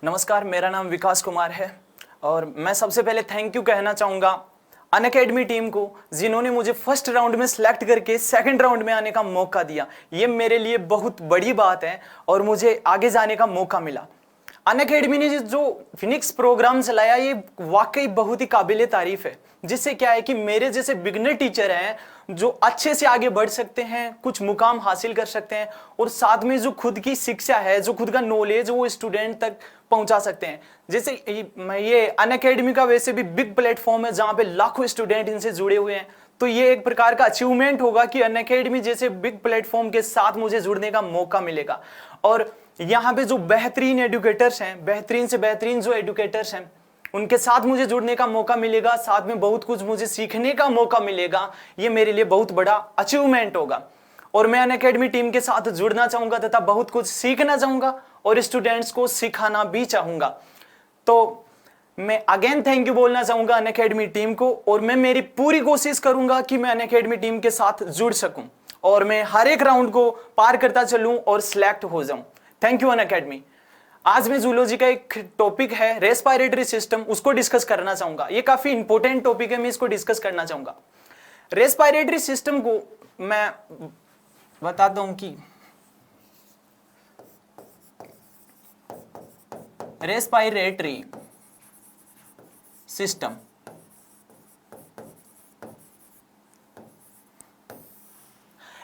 नमस्कार, मेरा नाम विकास कुमार है और मैं सबसे पहले थैंक यू कहना चाहूँगा अनअकैडमी टीम को, जिन्होंने मुझे फर्स्ट राउंड में सिलेक्ट करके सेकंड राउंड में आने का मौका दिया। ये मेरे लिए बहुत बड़ी बात है और मुझे आगे जाने का मौका मिला। अनअकैडमी ने जो फिनिक्स प्रोग्राम चलाया, ये वाकई बहुत ही काबिले तारीफ है, जिससे क्या है कि मेरे जैसे बिगनर टीचर हैं जो अच्छे से आगे बढ़ सकते हैं, कुछ मुकाम हासिल कर सकते हैं और साथ में जो खुद की शिक्षा है, जो खुद का नॉलेज, वो स्टूडेंट तक पहुंचा सकते हैं। जैसे ये अनअकैडमी का वैसे भी बिग प्लेटफॉर्म है जहां पे लाखों स्टूडेंट इनसे जुड़े हुए हैं, तो ये एक प्रकार का अचीवमेंट होगा कि अनअकैडमी जैसे बिग प्लेटफॉर्म के साथ मुझे जुड़ने का मौका मिलेगा। और यहाँ पे जो बेहतरीन एडुकेटर्स हैं, बेहतरीन से बेहतरीन जो एडुकेटर्स हैं, उनके साथ मुझे जुड़ने का मौका मिलेगा, साथ में बहुत कुछ मुझे सीखने का मौका मिलेगा। ये मेरे लिए बहुत बड़ा अचीवमेंट होगा और मैं अनअकैडमी टीम के साथ जुड़ना चाहूंगा तथा बहुत कुछ सीखना चाहूंगा और स्टूडेंट्स को सिखाना भी चाहूंगा। तो मैं अगेन थैंक यू बोलना चाहूंगा अनअकैडमी टीम को और मैं मेरी पूरी कोशिश करूंगा कि मैं अनअकैडमी टीम के साथ जुड़ सकूं और मैं हर एक राउंड को पार करता चलूं और सिलेक्ट हो जाऊं। Thank you Unacademy. आज मैं जूलॉजी का एक टॉपिक है रेस्पिरेटरी सिस्टम, उसको डिस्कस करना चाहूंगा। ये काफी इंपॉर्टेंट टॉपिक है, मैं इसको डिस्कस करना चाहूंगा। रेस्पिरेटरी सिस्टम को मैं बताता हूं कि रेस्पिरेटरी सिस्टम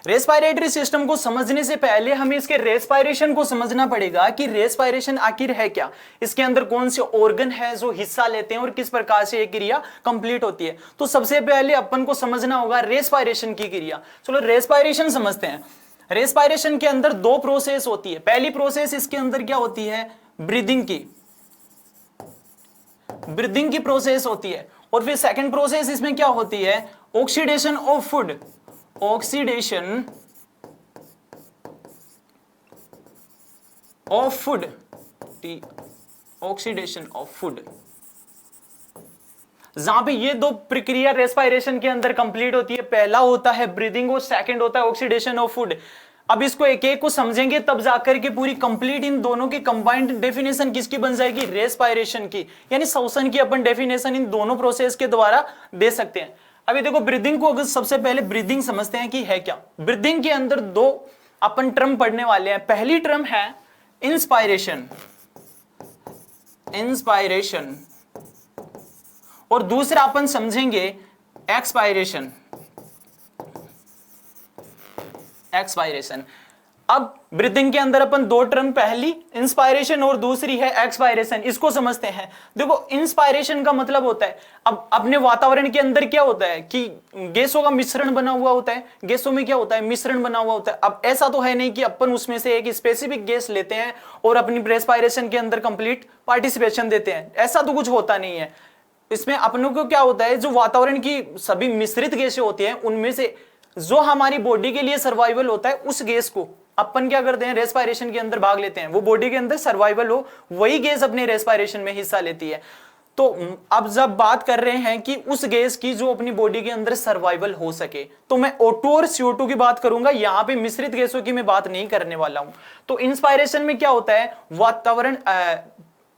रेस्पिरेटरी सिस्टम को समझने से पहले हमें इसके रेस्पिरेशन को समझना पड़ेगा कि रेस्पिरेशन आखिर है क्या, इसके अंदर कौन से ऑर्गन है जो हिस्सा लेते हैं और किस प्रकार से ये क्रिया कंप्लीट होती है। तो सबसे पहले अपन को समझना होगा रेस्पिरेशन की क्रिया। चलो रेस्पिरेशन समझते हैं। रेस्पिरेशन के अंदर दो प्रोसेस होती है। पहली प्रोसेस इसके अंदर क्या होती है, ब्रीदिंग की प्रोसेस होती है और फिर सेकंड प्रोसेस इसमें क्या होती है, oxidation of food. Oxidation of food, oxidation of food, जहां पे ये दो प्रक्रिया रेस्पिरेशन के अंदर कंप्लीट होती है। पहला होता है ब्रीदिंग और सेकंड होता है ऑक्सीडेशन ऑफ फूड। अब इसको एक एक को समझेंगे तब जाकर के पूरी कंप्लीट इन दोनों की कंबाइंड डेफिनेशन किसकी बन जाएगी, रेस्पिरेशन की, यानी श्वसन की अपन डेफिनेशन इन दोनों प्रोसेस के द्वारा दे सकते हैं। अभी देखो ब्रीदिंग को अगर सबसे पहले ब्रीदिंग समझते हैं कि है क्या। ब्रीदिंग के अंदर दो अपन टर्म पढ़ने वाले हैं। पहली टर्म है इंस्पायरेशन और दूसरा अपन समझेंगे एक्सपायरेशन। अब ब्रीदिंग के अंदर अपन दो टर्म, पहली इंस्पायरेशन और दूसरी है एक्सपायरेशन, इसको समझते हैं। देखो इंस्पायरेशन का मतलब होता है, अब अपने वातावरण के अंदर क्या होता है कि गैसों का मिश्रण बना हुआ होता है। गैसों में क्या होता है, मिश्रण बना हुआ होता है। अब ऐसा तो है नहीं कि अपन उसमें से एक स्पेसिफिक गैस लेते हैं और अपनी रेस्पिरेशन के अंदर कंप्लीट पार्टिसिपेशन देते हैं, ऐसा तो कुछ होता नहीं है। इसमें अपनों को क्या होता है, जो वातावरण की सभी मिश्रित गैसें होती हैं, उनमें से जो हमारी बॉडी के लिए सर्वाइवल होता है, उस गैस को अपन क्या करते हैं, रेस्पिरेशन के अंदर भाग लेते हैं। वो बॉडी के अंदर सर्वाइवल हो, वही गैस अपने रेस्पिरेशन में हिस्सा लेती है। तो अब जब बात कर रहे हैं कि उस गैस की जो अपनी बॉडी के अंदर सर्वाइवल हो सके, तो मैं O2 और CO2 की बात करूंगा, यहां पे मिश्रित गैसों की मैं बात नहीं करने वाला हूं। तो इंस्पायरेशन में क्या होता है,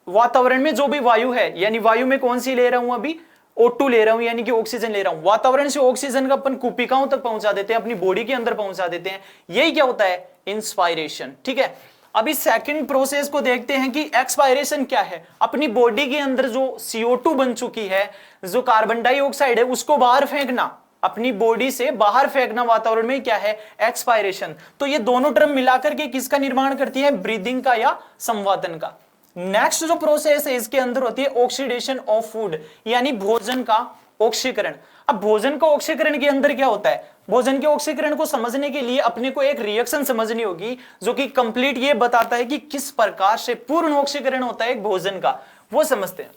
वातावरण में जो भी वायु है, यानी वायु में कौन सी ले रहा हूं, अभी O2 ले रहा हूं, यानी कि ऑक्सीजन ले रहा हूं। वातावरण से ऑक्सीजन का अपन कुपिकाओं तक पहुंचा देते हैं, अपनी बॉडी के अंदर पहुंचा देते हैं। यही क्या होता है, इंस्पायरेशन। ठीक है, अभी सेकंड प्रोसेस को देखते हैं कि एक्सपायरेशन क्या है। अपनी बॉडी के अंदर जो CO2 बन चुकी है, जो कार्बन डाइऑक्साइड है, उसको बाहर फेंकना, अपनी बॉडी से बाहर फेंकना वातावरण में, क्या है, एक्सपायरेशन। तो ये दोनों टर्म मिलाकर के किसका निर्माण करती है, ब्रीदिंग का या संवादन का। नेक्स्ट जो प्रोसेस है इसके अंदर होती है ऑक्सीडेशन ऑफ फूड, यानी भोजन का ऑक्सीकरण। अब भोजन का ऑक्सीकरण के अंदर क्या होता है, भोजन के ऑक्सीकरण को समझने के लिए अपने को एक रिएक्शन समझनी होगी जो कि कंप्लीट ये बताता है कि किस प्रकार से पूर्ण ऑक्सीकरण होता है एक भोजन का, वो समझते हैं।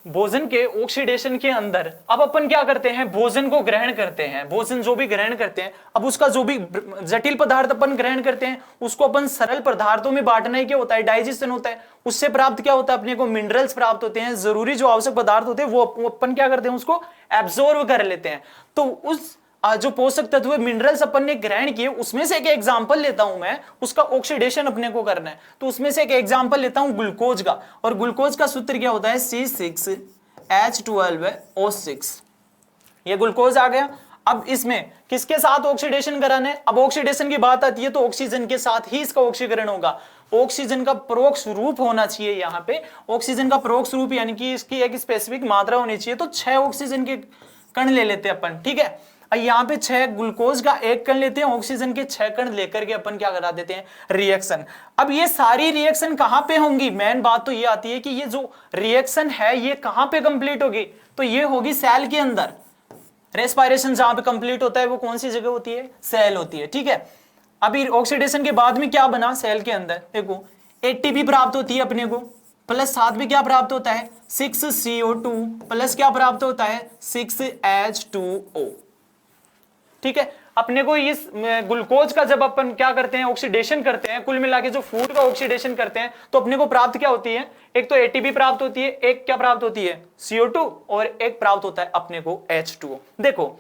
भोजन के ऑक्सीडेशन के अंदर अब अपन क्या करते हैं, भोजन को ग्रहण करते हैं। भोजन जो भी ग्रहण करते हैं, अब उसका जो भी जटिल पदार्थ अपन ग्रहण करते हैं, उसको अपन सरल पदार्थों में बांटना ही क्या होता है, डाइजेशन होता है। उससे प्राप्त क्या होता है, अपने को मिनरल्स प्राप्त होते हैं, जरूरी जो आवश्यक पदार्थ होते हैं वो अपन क्या करते हैं, उसको एब्जॉर्ब कर लेते हैं। तो उस जो पोषक तत्व मिनरल्स अपन ने ग्रहण किए उसमें से एक एग्जांपल लेता हूं मैं, उसका ऑक्सीडेशन अपने को करना है, तो उसमें से एक एग्जांपल लेता हूं ग्लूकोज का, और ग्लूकोज का सूत्र क्या होता है C6H12O6। ये ग्लूकोज आ गया। अब इसमें किसके साथ ऑक्सीडेशन कराना है? अब ऑक्सीडेशन की बात आती है तो ऑक्सीजन के साथ ही इसका ऑक्सीकरण होगा। ऑक्सीजन का परोक्ष रूप होना चाहिए यहाँ पे, ऑक्सीजन का परोक्ष रूप यानी कि इसकी एक स्पेसिफिक मात्रा होनी चाहिए। तो 6 ऑक्सीजन के कण ले लेते हैं अपन, ठीक है। यहाँ पे 6 ग्लूकोज का 1 कण लेते हैं, ऑक्सीजन के 6 कण लेकर के अपन क्या करा देते हैं, रिएक्शन। अब ये सारी रिएक्शन कहां पे होंगी? मेन बात तो ये आती है कि ये जो रिएक्शन है ये कहां पे कंप्लीट होगी? तो ये होगी सेल के अंदर। रेस्पिरेशन जहां पे कंप्लीट होता है वो कौन सी जगह होती है? सेल होती है, ठीक है। अभी ऑक्सीडेशन के बाद में क्या बना सेल के अंदर? देखो एटीपी प्राप्त होती है अपने को, प्लस साथ में क्या प्राप्त होता है? 6CO2 प्लस क्या प्राप्त होता है? 6H2O, ठीक है। अपने को इस ग्लूकोज का जब अपन क्या करते हैं, ऑक्सीडेशन करते हैं, कुल मिला के जो फूड का ऑक्सीडेशन करते हैं, तो अपने को प्राप्त क्या होती है? एक तो एटीपी प्राप्त होती है, एक क्या प्राप्त होती है? CO2, और एक प्राप्त होता है अपने को H2O। देखो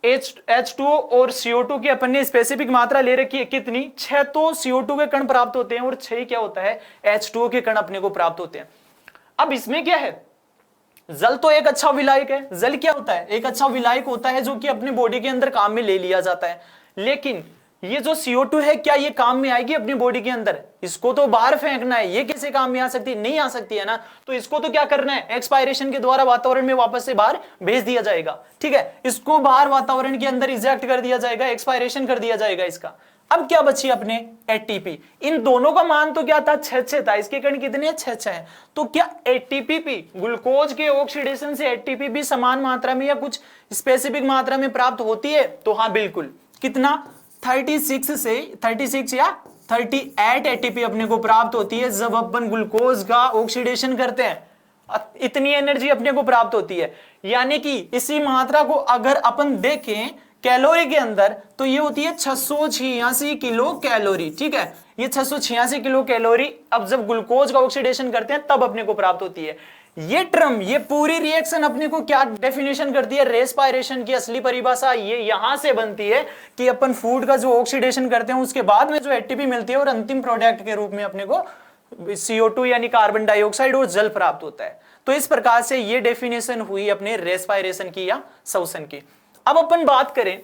H2O और CO2 की अपन ने स्पेसिफिक मात्रा ले रखी है कितनी? 6 तो CO2 के कण प्राप्त होते हैं और 6 क्या होता है? H2O के कण अपने को प्राप्त होते हैं। अब इसमें क्या है? जल तो एक अच्छा विलायक है। जल क्या होता है? एक अच्छा विलायक होता है जो कि अपनी बॉडी के अंदर काम में ले लिया जाता है। लेकिन ये जो CO2 है, क्या ये काम में आएगी अपनी बॉडी के अंदर? इसको तो बाहर फेंकना है, ये कैसे काम में आ सकती है? नहीं आ सकती है ना। तो इसको तो क्या करना है? एक्सपायरेशन के द्वारा वातावरण में वापस से बाहर भेज दिया जाएगा, ठीक है। इसको बाहर वातावरण के अंदर इजेक्ट कर दिया जाएगा, एक्सपायरेशन कर दिया जाएगा इसका। अब क्या बची अपने? एटीपी। इन दोनों का मान तो क्या था? 6 था। इसके कण कितने हैं? 6 है। तो क्या एटीपी भी, ग्लूकोज के ऑक्सीडेशन से एटीपी भी समान मात्रा में या कुछ स्पेसिफिक मात्रा में प्राप्त होती है? तो हाँ बिल्कुल। कितना? 36 से 36 या 38 एटीपी अपने को प्राप्त होती है जब अपन ग्लूकोज का ऑक्सीडेशन करते हैं। इतनी एनर्जी अपने को प्राप्त होती है। यानी कि इसी मात्रा को अगर अपन देखें कैलोरी के अंदर, तो ये होती है 686 किलो कैलोरी, ठीक है। ये 686 किलो कैलोरी अब जब ग्लूकोज का ऑक्सीडेशन करते हैं तब अपने को प्राप्त होती है। ये टर्म, ये पूरी रिएक्शन अपने को क्या डेफिनेशन करती है? रेस्पिरेशन की असली परिभाषा ये यहां से बनती है कि अपन फूड का जो ऑक्सीडेशन करते हैं उसके बाद में जो एटीपी मिलती है और अंतिम प्रोडक्ट के रूप में अपने को CO2 यानी कार्बन डाइऑक्साइड और जल प्राप्त होता है। तो इस प्रकार से ये डेफिनेशन हुई अपने रेस्पिरेशन की या श्वसन की। अब अपन बात करें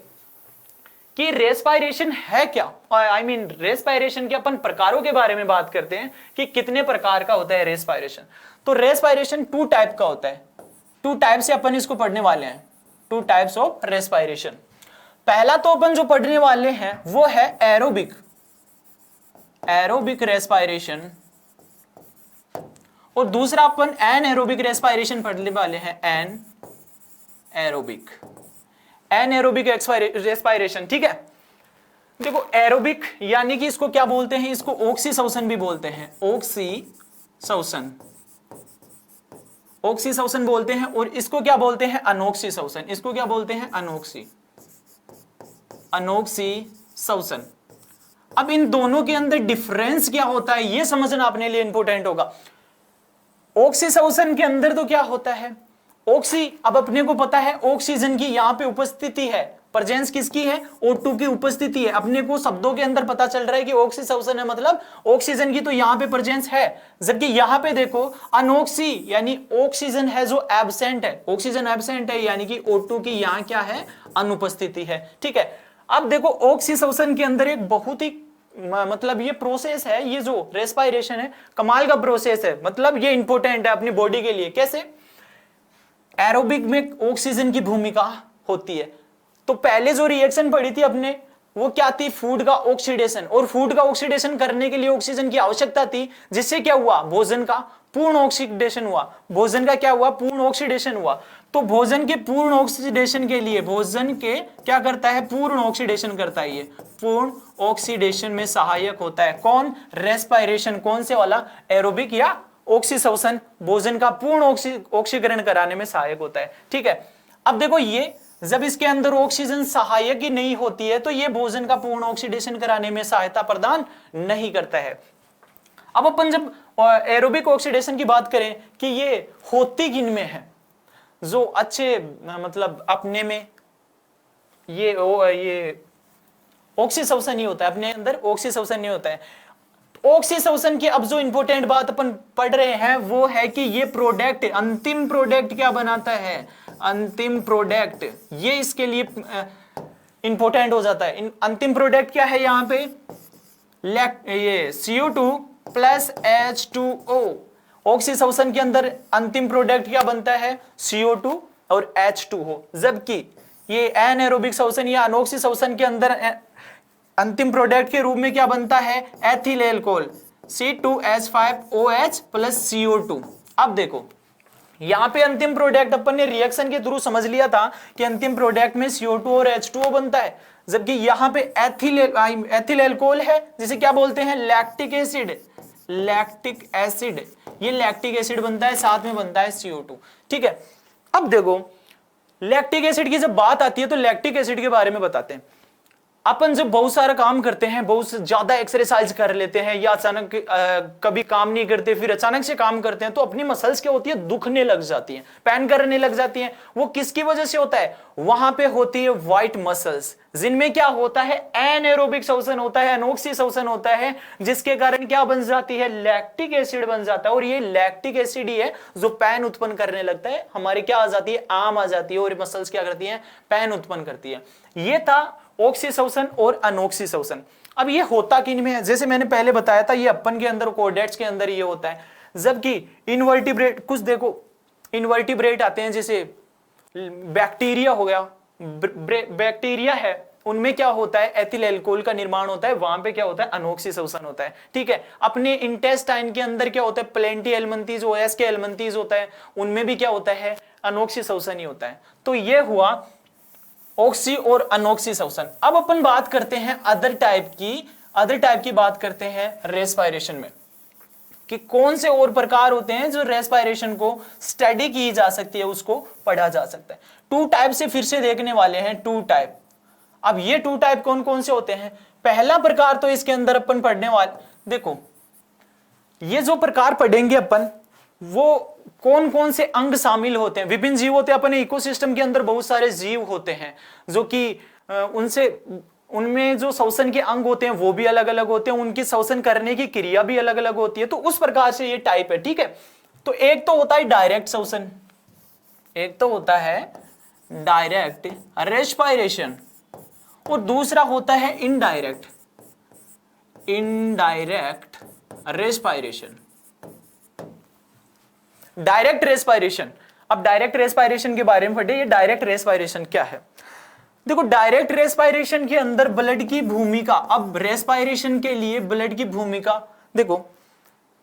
कि रेस्पिरेशन है क्या, आई मीन रेस्पिरेशन के अपन प्रकारों के बारे में बात करते हैं कि कितने प्रकार का होता है रेस्पिरेशन। तो रेस्पिरेशन 2 टाइप का होता है। 2 टाइप से अपन इसको पढ़ने वाले हैं, 2 टाइप्स ऑफ रेस्पिरेशन। पहला तो अपन जो पढ़ने वाले हैं वो है एरोबिक, एरोबिक रेस्पिरेशन, और दूसरा अपन एनएरोबिक रेस्पिरेशन पढ़ने वाले हैं, एनएरोबिक, एनएरोबिक रेस्पिरेशन, ठीक है। देखो एरोबिक यानी कि इसको क्या बोलते हैं? इसको ऑक्सीश्वसन भी बोलते हैं, ऑक्सीश्वसन, ऑक्सीश्वसन बोलते हैं। और इसको क्या बोलते हैं? अनोक्सीश्वसन। इसको क्या बोलते हैं? अनोक्सीश्वसन। अब इन दोनों के अंदर डिफरेंस क्या होता है ये समझना अपने लिए इंपॉर्टेंट होगा। ऑक्सीश्वसन के अंदर तो क्या होता है? ऑक्सी, अब अपने को पता है ऑक्सीजन की यहां पे उपस्थिति है, प्रेजेंस किसकी है? O2 की उपस्थिति है। अपने को शब्दों के अंदर पता चल रहा है कि ऑक्सीश्वसन है मतलब ऑक्सीजन की तो यहां पे प्रेजेंस है। जबकि यहां पे देखो अनोक्सी यानी ऑक्सीजन है जो एब्सेंट है, ऑक्सीजन एब्सेंट है यानी कि O2 की यहां क्या है? अनुपस्थिति है, ठीक है। अब देखो ऑक्सीश्वसन के अंदर एक बहुत ही मतलब ये प्रोसेस है, ये जो रेस्पिरेशन है कमाल का प्रोसेस है, मतलब ये इंपॉर्टेंट है अपनी बॉडी के लिए। कैसे? एरोबिक में ऑक्सीजन की भूमिका होती है। तो पहले जो रिएक्शन पढ़ी थी अपने वो क्या थी? फूड का ऑक्सीडेशन, और फूड का ऑक्सीडेशन करने के लिए ऑक्सीजन की आवश्यकता थी, जिससे क्या हुआ? भोजन का पूर्ण ऑक्सीडेशन हुआ। भोजन का क्या हुआ? पूर्ण ऑक्सीडेशन हुआ। तो भोजन के पूर्ण ऑक्सीडेशन के लिए भोजन के क्या करता है? पूर्ण ऑक्सीडेशन करता है। ये पूर्ण ऑक्सीडेशन में सहायक होता है कौन? रेस्पिरेशन। कौन से वाला? एरोबिक या ऑक्सीश्वसन भोजन का पूर्ण ऑक्सीकरण कराने में सहायक होता है, ठीक है। अब देखो ये जब इसके अंदर ऑक्सीजन सहायक ही नहीं होती है तो ये भोजन का पूर्ण ऑक्सीडेशन कराने में सहायता प्रदान नहीं करता है। अब अपन जब एरोबिक ऑक्सीडेशन की बात करें कि ये होती किन में है? जो अच्छे मतलब अपने में ये ऑक्सीसोसन ही होता है, अपने अंदर ऑक्सीसोसन नहीं होता है। ऑक्सीसोसन की अब जो इंपॉर्टेंट बात अपन पढ़ रहे हैं वो है कि ये प्रोडक्ट, अंतिम प्रोडक्ट क्या बनाता है, अंतिम प्रोडक्ट, ये इसके लिए इंपॉर्टेंट हो जाता है। अंतिम प्रोडक्ट क्या है यहाँ पे, ये CO2 प्लस H2O। ऑक्सीसोसन के अंदर अंतिम प्रोडक्ट क्या बनता है, CO2 और H2O, जबकि ये एनाएरोबिक श्वसन या अनोक्सी श्वसन के अंदर अंतिम प्रोडक्ट के रूप में क्या बनता है, ethyl alcohol C2H5OH plus CO2। अब देखो यहां पे अंतिम प्रोडक्ट अपन ने रिएक्शन के थ्रू समझ लिया था कि अंतिम प्रोडक्ट में CO2 और H2O बनता है, जबकि यहां पे एथिल एल्कोहल है जिसे क्या बोलते हैं, लैक्टिक एसिड, लैक्टिक एसिड, ये लैक्टिक एसिड बनता है, साथ में बनता है CO2। ठीक है, अब देखो लैक्टिक एसिड की जब बात आती है तो लैक्टिक एसिड के बारे में बताते हैं। अपन जब बहुत सारा काम करते हैं, बहुत ज्यादा एक्सरसाइज कर लेते हैं या अचानक कभी काम नहीं करते, फिर अचानक से काम करते हैं तो अपनी मसल्स क्या होती है, दुखने लग जाती हैं, पेन करने लग जाती हैं। वो किसकी वजह से होता है, वहां पे होती है व्हाइट मसल्स जिनमें क्या होता है, एनाएरोबिक श्वसन होता है, अनोक्सी श्वसन होता है, जिसके कारण क्या बन जाती है, लैक्टिक एसिड बन जाता है। और ये लैक्टिक एसिड ही है जो पेन उत्पन्न करने लगता है, हमारे क्या आ जाती है, आम आ जाती है, और मसल्स क्या करती है, पेन उत्पन्न करती है। ये था ऑक्सी श्वसन और अनोक्सी श्वसन। अब ये होता किन में है, जैसे मैंने पहले बताया था, ये अपन के अंदर कोर्डेट्स के अंदर ये होता है, जबकि इनवर्टिब्रेट, कुछ देखो इनवर्टिब्रेट आते हैं, जैसे बैक्टीरिया हो गया, बैक्टीरिया है, उनमें क्या होता है, एथिल एल्कोहल का निर्माण होता है, वहां पे क्या होता है, अनोक्सी श्वसन होता है। ठीक है, अपने इंटेस्टाइन के अंदर क्या होता है, प्लेंटी एल्मंथीज, OS के एल्मंथीज होता है, उनमें भी क्या होता है, अनोक्सी श्वसन ही होता है। तो ये हुआ ऑक्सी और अनोक्सी श्वसन। अब अपन बात करते हैं अदर टाइप की बात करते हैं रेस्पिरेशन में, कि कौन से और प्रकार होते हैं जो रेस्पिरेशन को स्टडी की जा सकती है, उसको पढ़ा जा सकता है। 2 टाइप से फिर से देखने वाले हैं, 2 टाइप। अब ये 2 टाइप कौन कौन से होते हैं, पहला प्रकार तो इसके अंदर अपन पढ़ने वाले, देखो ये जो प्रकार पढ़ेंगे अपन, वो कौन कौन से अंग शामिल होते हैं, विभिन्न जीव होते हैं अपने इकोसिस्टम के अंदर, बहुत सारे जीव होते हैं जो कि उनमें जो श्वसन के अंग होते हैं वो भी अलग अलग होते हैं, उनकी श्वसन करने की क्रिया भी अलग अलग होती है। तो उस प्रकार से ये टाइप है। ठीक है, तो एक तो होता है डायरेक्ट श्वसन, एक तो होता है डायरेक्ट रेस्पिरेशन, और दूसरा होता है इनडायरेक्ट रेस्पिरेशन। डायरेक्ट रेस्पिरेशन, अब डायरेक्ट रेस्पिरेशन के बारे में पढ़े, ये डायरेक्ट रेस्पिरेशन क्या है। देखो डायरेक्ट रेस्पिरेशन के अंदर ब्लड की भूमिका, अब रेस्पिरेशन के लिए ब्लड की भूमिका देखो,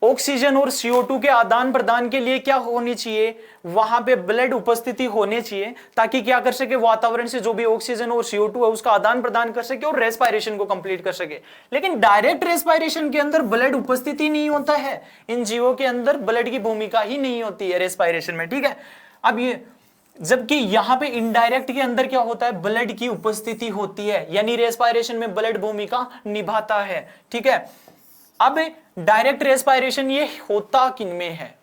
ऑक्सीजन और CO2 के आदान प्रदान के लिए क्या होनी चाहिए, वहां पे ब्लड उपस्थिति होनी चाहिए, ताकि क्या कर सके, वातावरण से जो भी ऑक्सीजन और CO2 है उसका आदान प्रदान कर सके और रेस्पिरेशन को कंप्लीट कर सके। लेकिन डायरेक्ट रेस्पिरेशन के अंदर ब्लड उपस्थिति नहीं होता है, इन जीवों के अंदर ब्लड की भूमिका ही नहीं होती है रेस्पिरेशन में। ठीक है, अब ये जबकि यहां पे इनडायरेक्ट के अंदर क्या होता है, ब्लड की उपस्थिति होती है, यानी रेस्पिरेशन में ब्लड भूमिका निभाता है। ठीक है, अब डायरेक्ट रेस्पिरेशन ये होता किनमें है,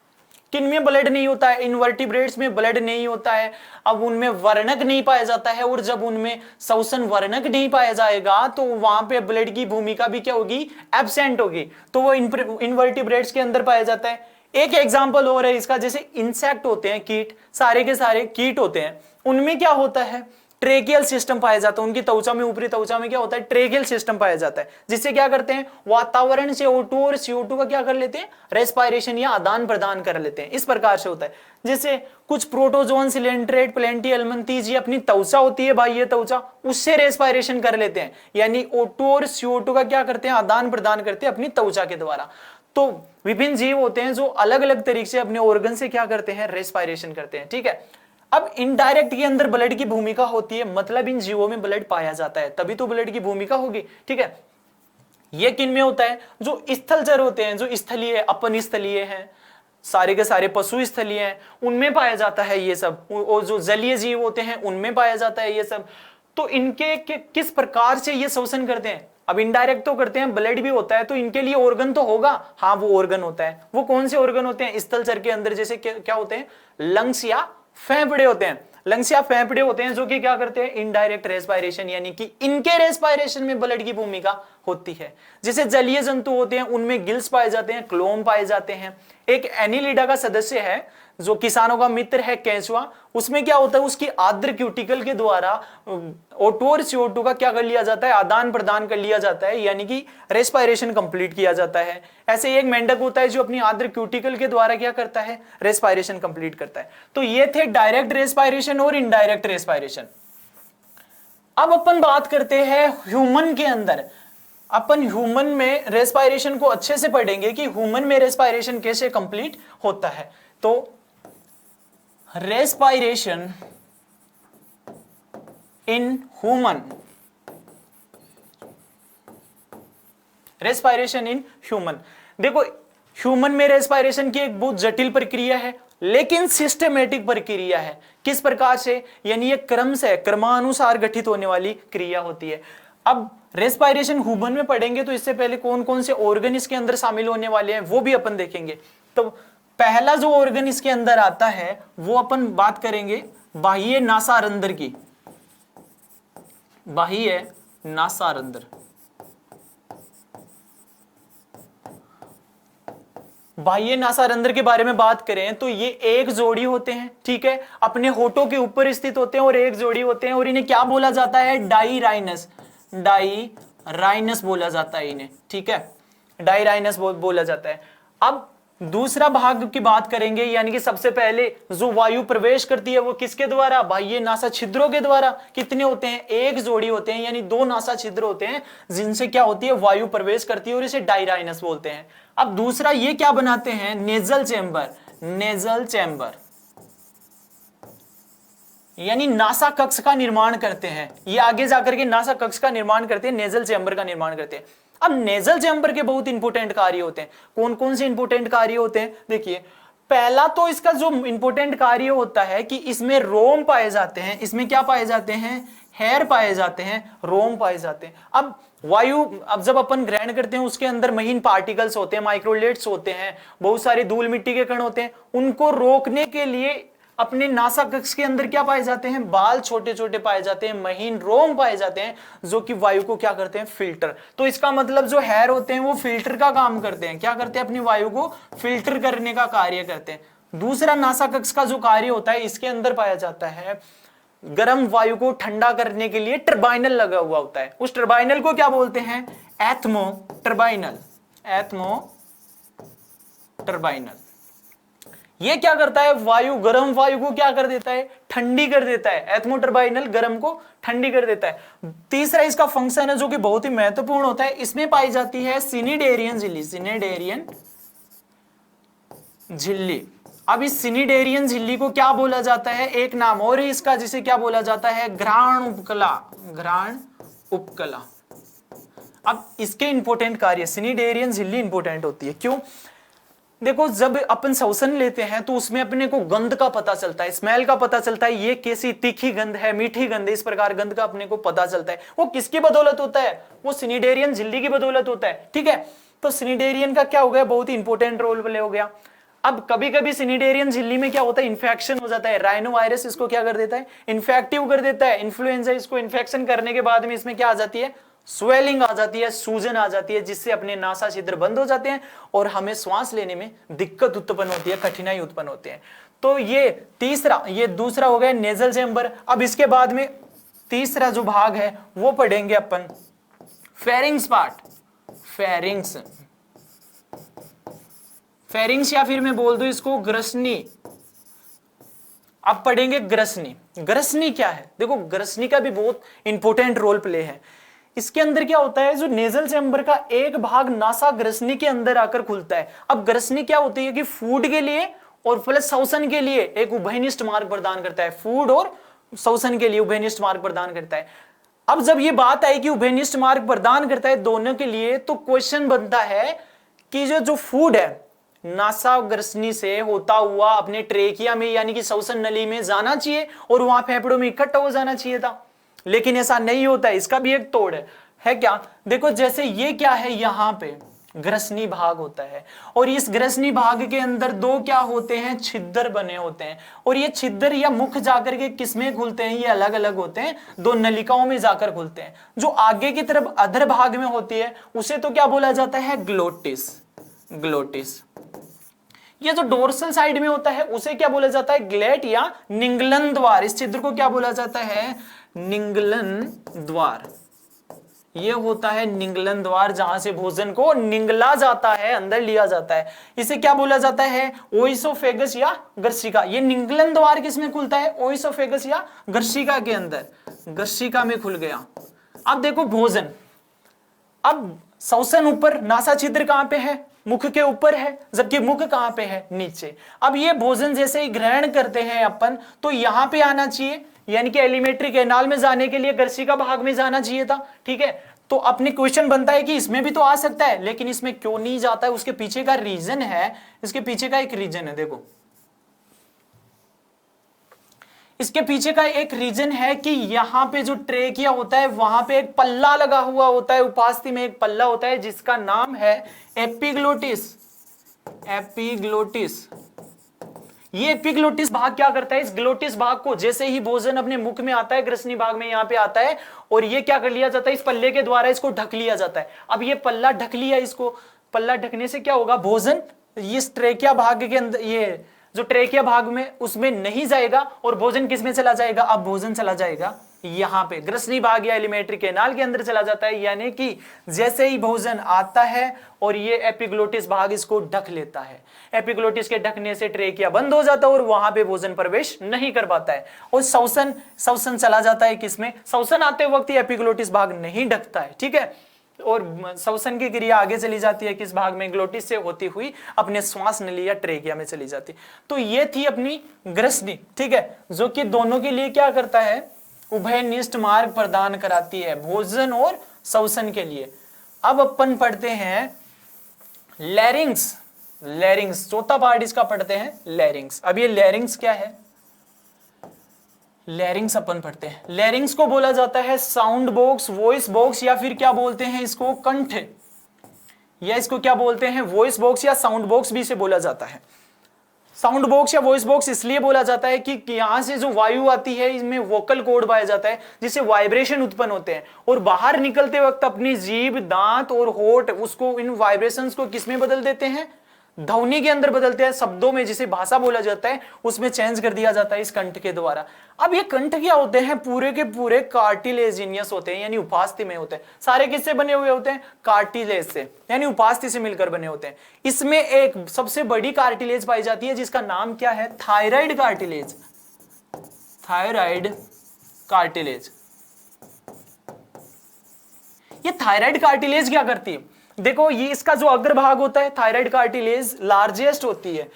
किनमें ब्लड नहीं होता है, इनवर्टिब्रेट्स में ब्लड नहीं होता है, अब उनमें वर्णक नहीं पाया जाता है, और जब उनमें श्वसन वर्णक नहीं पाया जाएगा तो वहां पे ब्लड की भूमिका भी क्या होगी, एब्सेंट होगी, तो वो इनवर्टिब्रेट्स के अंदर पाया जाता है। एक एग्जांपल और है इसका, जैसे इंसेक्ट होते हैं, कीट, सारे के सारे कीट होते हैं, उनमें क्या होता है, ट्रेकियल सिस्टम पाया जाता है, उनकी त्वचा में, ऊपरी त्वचा में क्या होता है, ट्रेकियल सिस्टम पाया जाता है, जिससे क्या करते हैं, वातावरण से O2 और CO2 का क्या कर लेते हैं, रेस्पिरेशन या आदान प्रदान कर लेते हैं। इस प्रकार से होता है, जैसे कुछ प्रोटोजोन, सिलेंट्रेट, प्लेंटी एल्मंथीज, ये अपनी त्वचा होती है भाई, ये त्वचा, उससे रेस्पिरेशन कर लेते हैं, यानी O2 और CO2 का क्या करते हैं, आदान प्रदान करते हैं अपनी त्वचा के द्वारा। तो विभिन्न जीव होते हैं जो अलग अलग तरीके से अपने ऑर्गन से क्या करते हैं, रेस्पिरेशन करते हैं। ठीक है, अब इनडायरेक्ट के अंदर ब्लड की भूमिका होती है, मतलब इन जीवों में ब्लड पाया जाता है, तभी तो ब्लड की भूमिका होगी। ठीक है, ये किन में होता है, जो स्थलचर होते हैं, जो स्थलीय, अपन स्थलीय हैं, सारे के सारे पशु स्थलीय हैं, उनमें पाया जाता है ये सब, और जो जलीय जीव होते हैं उनमें पाया जाता है ये सब। तो इनके किस प्रकार से ये श्वसन करते हैं, अब इनडायरेक्ट तो करते हैं, ब्लड भी होता है, तो इनके लिए ऑर्गन तो होगा, हाँ वो ऑर्गन होता है। वो कौन से ऑर्गन होते हैं स्थलचर के अंदर, जैसे क्या होते हैं, लंग्स या फेफड़े होते हैं। लंग्स या फेफड़े होते हैं जो कि क्या करते हैं, इनडायरेक्ट रेस्पिरेशन, यानी कि इनके रेस्पिरेशन में ब्लड की भूमिका होती है। जैसे जलीय जंतु होते हैं उनमें गिल्स पाए जाते हैं, क्लोम पाए जाते हैं। एक एनिलिडा का सदस्य है जो किसानों का मित्र है, केंचुआ, उसमें क्या होता है, उसकी आर्द्र क्यूटिकल के द्वारा O2 और CO2 का क्या कर लिया जाता है, आदान प्रदान कर लिया जाता है, यानी कि रेस्पिरेशन कंप्लीट किया जाता है। ऐसे एक मेंढक होता है जो अपनी आर्द्र क्यूटिकल के द्वारा क्या करता है, रेस्पिरेशन कंप्लीट करता है। तो ये थे डायरेक्ट रेस्पिरेशन और इनडायरेक्ट रेस्पिरेशन। अब अपन बात करते हैं ह्यूमन के अंदर। अपन ह्यूमन में रेस्पिरेशन को अच्छे से पढ़ेंगे कि ह्यूमन में रेस्पिरेशन कैसे कंप्लीट होता है। तो respiration in human, respiration in human, देखो ह्यूमन में रेस्पिरेशन की एक बहुत जटिल प्रक्रिया है लेकिन सिस्टमेटिक प्रक्रिया है। किस प्रकार से, यानी ये क्रम से, क्रमानुसार गठित होने वाली क्रिया होती है। अब रेस्पिरेशन ह्यूमन में पढ़ेंगे तो इससे पहले कौन कौन से ऑर्गन इसके अंदर शामिल होने वाले हैं वो भी अपन देखेंगे। तो पहला जो ऑर्गन इसके अंदर आता है वो अपन बात करेंगे बाह्य नासारंध्र की, बाह्य नासारंध्र। बाह्य नासारंध्र के बारे में बात करें तो ये एक जोड़ी होते हैं, ठीक है, अपने होठों के ऊपर स्थित होते हैं और एक जोड़ी होते हैं और इन्हें क्या बोला जाता है, डाईराइनस, डाईराइनस बोला जाता है इन्हें, ठीक है, डाईराइनस बोला जाता है। अब दूसरा भाग की बात करेंगे, यानी कि सबसे पहले जो वायु प्रवेश करती है वो किसके द्वारा, बाह्य नासा छिद्रों के द्वारा। कितने होते हैं, एक जोड़ी होते हैं, यानी 2 नासा छिद्र होते हैं जिनसे क्या होती है, वायु प्रवेश करती है और इसे डाईराइनस बोलते हैं। अब दूसरा ये क्या बनाते हैं, नेजल चैम्बर, नेजल चैम्बर, यानी नासा कक्ष का निर्माण करते हैं। ये आगे जाकर के नासा कक्ष का निर्माण करते हैं, नेजल चैम्बर का निर्माण करते हैं। अब नेजल चैम्बर के बहुत इंपोर्टेंट कार्य होते हैं। कौन कौन से इंपोर्टेंट कार्य होते हैं, देखिए पहला तो इसका जो इंपोर्टेंट कार्य होता है कि इसमें रोम पाए जाते हैं। इसमें क्या पाए जाते हैं, हेयर पाए जाते हैं, रोम पाए जाते हैं। अब वायु, अब जब अपन ग्रहण करते हैं उसके अंदर महीन पार्टिकल्स होते हैं, माइक्रोलेट्स होते हैं, बहुत सारे धूल मिट्टी के कण होते हैं, उनको रोकने के लिए अपने नासा कक्ष के अंदर क्या पाए जाते हैं, बाल छोटे छोटे पाए जाते हैं, महीन रोम पाए जाते हैं जो कि वायु को क्या करते हैं, फिल्टर। तो इसका मतलब जो हेयर होते हैं वो फिल्टर का काम करते हैं, क्या करते हैं, अपनी वायु को फिल्टर करने का कार्य करते हैं। दूसरा नासा कक्ष का जो कार्य होता है इसके अंदर पाया जाता है, गर्म वायु को ठंडा करने के लिए टर्बाइनल लगा हुआ होता है। उस टर्बाइनल को क्या बोलते हैं, एथमो टर्बाइनल, एथमो टर्बाइनल। ये क्या करता है, वायु, गर्म वायु को क्या कर देता है, ठंडी कर देता है। एथमो टर्बाइनल गर्म को ठंडी कर देता है। तीसरा इसका फंक्शन है जो कि बहुत ही महत्वपूर्ण होता है, इसमें पाई जाती है सिनिडेरियन झिल्ली, सिनिडेरियन झिल्ली। अब इस सिनिडेरियन झिल्ली को क्या बोला जाता है, एक नाम और है इसका जिसे क्या बोला जाता है, घ्राण उपकला, घ्राण उपकला। अब इसके इंपोर्टेंट कार्य, सिनिडेरियन झिल्ली इंपोर्टेंट होती है, क्यों, देखो जब अपन श्वसन लेते हैं तो उसमें अपने को गंध का पता चलता है, स्मेल का पता चलता है, ये कैसी तीखी गंध है, मीठी गंध है, इस प्रकार गंध का अपने को पता चलता है। वो किसकी बदौलत होता है, वो सिनिडेरियन झिल्ली की बदौलत होता है, ठीक है। तो सिनिडेरियन का क्या हो गया, बहुत ही इंपॉर्टेंट रोल प्ले हो गया। अब कभी कभी सिनिडेरियन झिल्ली में क्या होता है, इन्फेक्शन हो जाता है, राइनो वायरस इसको क्या कर देता है, इन्फेक्टिव कर देता है, इन्फ्लुएंजा इसको इन्फेक्शन करने के बाद में इसमें क्या आ जाती है, स्वेलिंग आ जाती है, सूजन आ जाती है, जिससे अपने नासा छिद्र बंद हो जाते हैं और हमें श्वास लेने में दिक्कत उत्पन्न होती है, कठिनाई उत्पन्न होती है। तो ये तीसरा, ये दूसरा हो गया नेजल चैम्बर। अब इसके बाद में तीसरा जो भाग है वो पढ़ेंगे अपन फेरिंग्स पार्ट, फेरिंग्स, फेरिंग्स या फिर मैं बोल दूं इसको ग्रसनी। अब पढ़ेंगे ग्रसनी। ग्रसनी क्या है, देखो ग्रसनी का भी बहुत इंपॉर्टेंट रोल प्ले है। इसके अंदर क्या होता है, जो नेजल चैम्बर का एक भाग नासा ग्रसनी के अंदर आकर खुलता है। अब ग्रसनी क्या होती है कि फूड के लिए और प्लस श्वसन के लिए एक उभयनिष्ठ मार्ग प्रदान करता है, फूड और श्वसन के लिए उभयनिष्ठ मार्ग प्रदान करता है। अब जब ये बात आई कि उभयनिष्ठ मार्ग प्रदान करता है दोनों के लिए, तो क्वेश्चन बनता है कि जो फूड है नासा ग्रसनी से होता हुआ अपने ट्रेकिया में यानी कि श्वसन नली में जाना चाहिए और वहां फेफड़ों में इकट्ठा हो जाना चाहिए था, लेकिन ऐसा नहीं होता है। इसका भी एक तोड़ है क्या, देखो जैसे ये क्या है, यहां पे ग्रसनी भाग होता है। और इस ग्रसनी भाग के अंदर दो क्या होते हैं, छिद्र बने होते हैं। और ये छिद्र या मुख जाकर के किसमें खुलते हैं, ये अलग अलग होते हैं, दो नलिकाओं में जाकर खुलते हैं। जो आगे की तरफ अधर भाग में होती है उसे तो क्या बोला जाता है, ग्लोटिस। ग्लोटिस। ये जो डोर्सल साइड में होता है उसे क्या बोला जाता है, ग्लेट या निंगलन द्वार। इस छिद्र को क्या बोला जाता है, निंगलन द्वार। ये होता है निंगलन द्वार, जहां से भोजन को निंगला जाता है, अंदर लिया जाता है। इसे क्या बोला जाता है, ओइसोफेगस या गर्शिका। ये निंगलन द्वार किसमें खुलता है, ओइसोफेगस या गर्शिका के अंदर, गर्शिका में खुल गया। अब देखो भोजन, अब श्वसन ऊपर, नासा छिद्र कहां पे है, मुख के ऊपर है, जबकि मुख कहां पे है, नीचे। अब ये भोजन जैसे ही ग्रहण करते हैं अपन, तो यहां पे आना चाहिए, यानी कि एलिमेंट्री कैनाल में जाने के लिए गर्शिका भाग में जाना चाहिए था। ठीक है, तो अपने क्वेश्चन बनता है कि इसमें भी तो आ सकता है, लेकिन इसमें क्यों नहीं जाता है, उसके पीछे का रीजन है। इसके पीछे का एक रीजन है, देखो इसके पीछे का एक रीजन है कि यहां पे जो ट्रेकिया होता है वहां पे एक पल्ला लगा हुआ होता है, उपास्थि में एक पल्ला होता है जिसका नाम है एपिग्लोटिस। एपिग्लोटिस। ये एपिग्लोटिस भाग क्या करता है, इस ग्लोटिस भाग को जैसे ही भोजन अपने मुख में आता है, ग्रसनी भाग में यहां पे आता है, और ये क्या कर लिया जाता है, इस पल्ले के द्वारा इसको ढक लिया जाता है। अब ये पल्ला ढक लिया, इसको पल्ला ढकने से क्या होगा, भोजन इस ट्रेकिया भाग के अंदर, ये जो ट्रेकिया भाग में उसमें नहीं जाएगा, और भोजन किस में चला जाएगा, अब भोजन चला जाएगा यहां पे ग्रसनी भाग या एलिमेंट्री कैनाल के अंदर चला जाता है। यानी कि जैसे ही भोजन आता है और ये एपिग्लोटिस भाग इसको ढक लेता है, एपिग्लोटिस के ढकने से ट्रेकिया बंद हो जाता है और वहां पे भोजन प्रवेश नहीं कर पाता है। और श्वसन चला जाता है किसमें, श्वसन आते वक्त ये एपिग्लोटिस भाग नहीं ढकता है। ठीक है, और श्वसन की क्रिया आगे चली जाती है किस भाग में, ग्लोटिस से होती हुई अपने श्वास नली या ट्रेकिया में चली जाती। तो ये थी अपनी ग्रसनी। ठीक है, जो कि दोनों के लिए क्या करता है, उभयनिष्ठ मार्ग प्रदान कराती है, भोजन और श्वसन के लिए। अब अपन पढ़ते हैं लैरिंग्स। लैरिंग्स चौथा पार्ट इसका पढ़ते हैं, लैरिंग्स। अब ये लैरिंग्स क्या है, लैरिंग्स अपन पढ़ते हैं। लैरिंग्स को बोला जाता है साउंड बॉक्स, वॉइस बॉक्स, या फिर क्या बोलते हैं इसको, कंठ, या इसको क्या बोलते हैं, वॉइस बॉक्स या साउंड बॉक्स भी इसे बोला जाता है। साउंड बॉक्स या वॉइस बॉक्स इसलिए बोला जाता है कि यहां से जो वायु आती है इसमें वोकल कॉर्ड पाया जाता है, जिससे वाइब्रेशन उत्पन्न होते हैं, और बाहर निकलते वक्त अपनी जीभ, दांत और होठ उसको, इन वाइब्रेशंस को किसमें बदल देते हैं, ध्वनि के अंदर बदलते हैं, शब्दों में, जिसे भाषा बोला जाता है उसमें चेंज कर दिया जाता है इस कंठ के द्वारा। अब ये कंठ क्या होते हैं, पूरे के पूरे कार्टिलेजिनियस होते हैं, यानी उपास्थि में होते हैं। सारे किससे बने हुए होते हैं, कार्टिलेज से, यानी उपास्थि से मिलकर बने होते हैं। इसमें एक सबसे बड़ी कार्टिलेज पाई जाती है जिसका नाम क्या है, थायराइड कार्टिलेज। Thyroid cartilage. ये थायराइड कार्टिलेज क्या करती है, देखो ये इसका जो अग्रभाग होता है, थायराइड कार्टिलेज लार्जेस्ट होती है,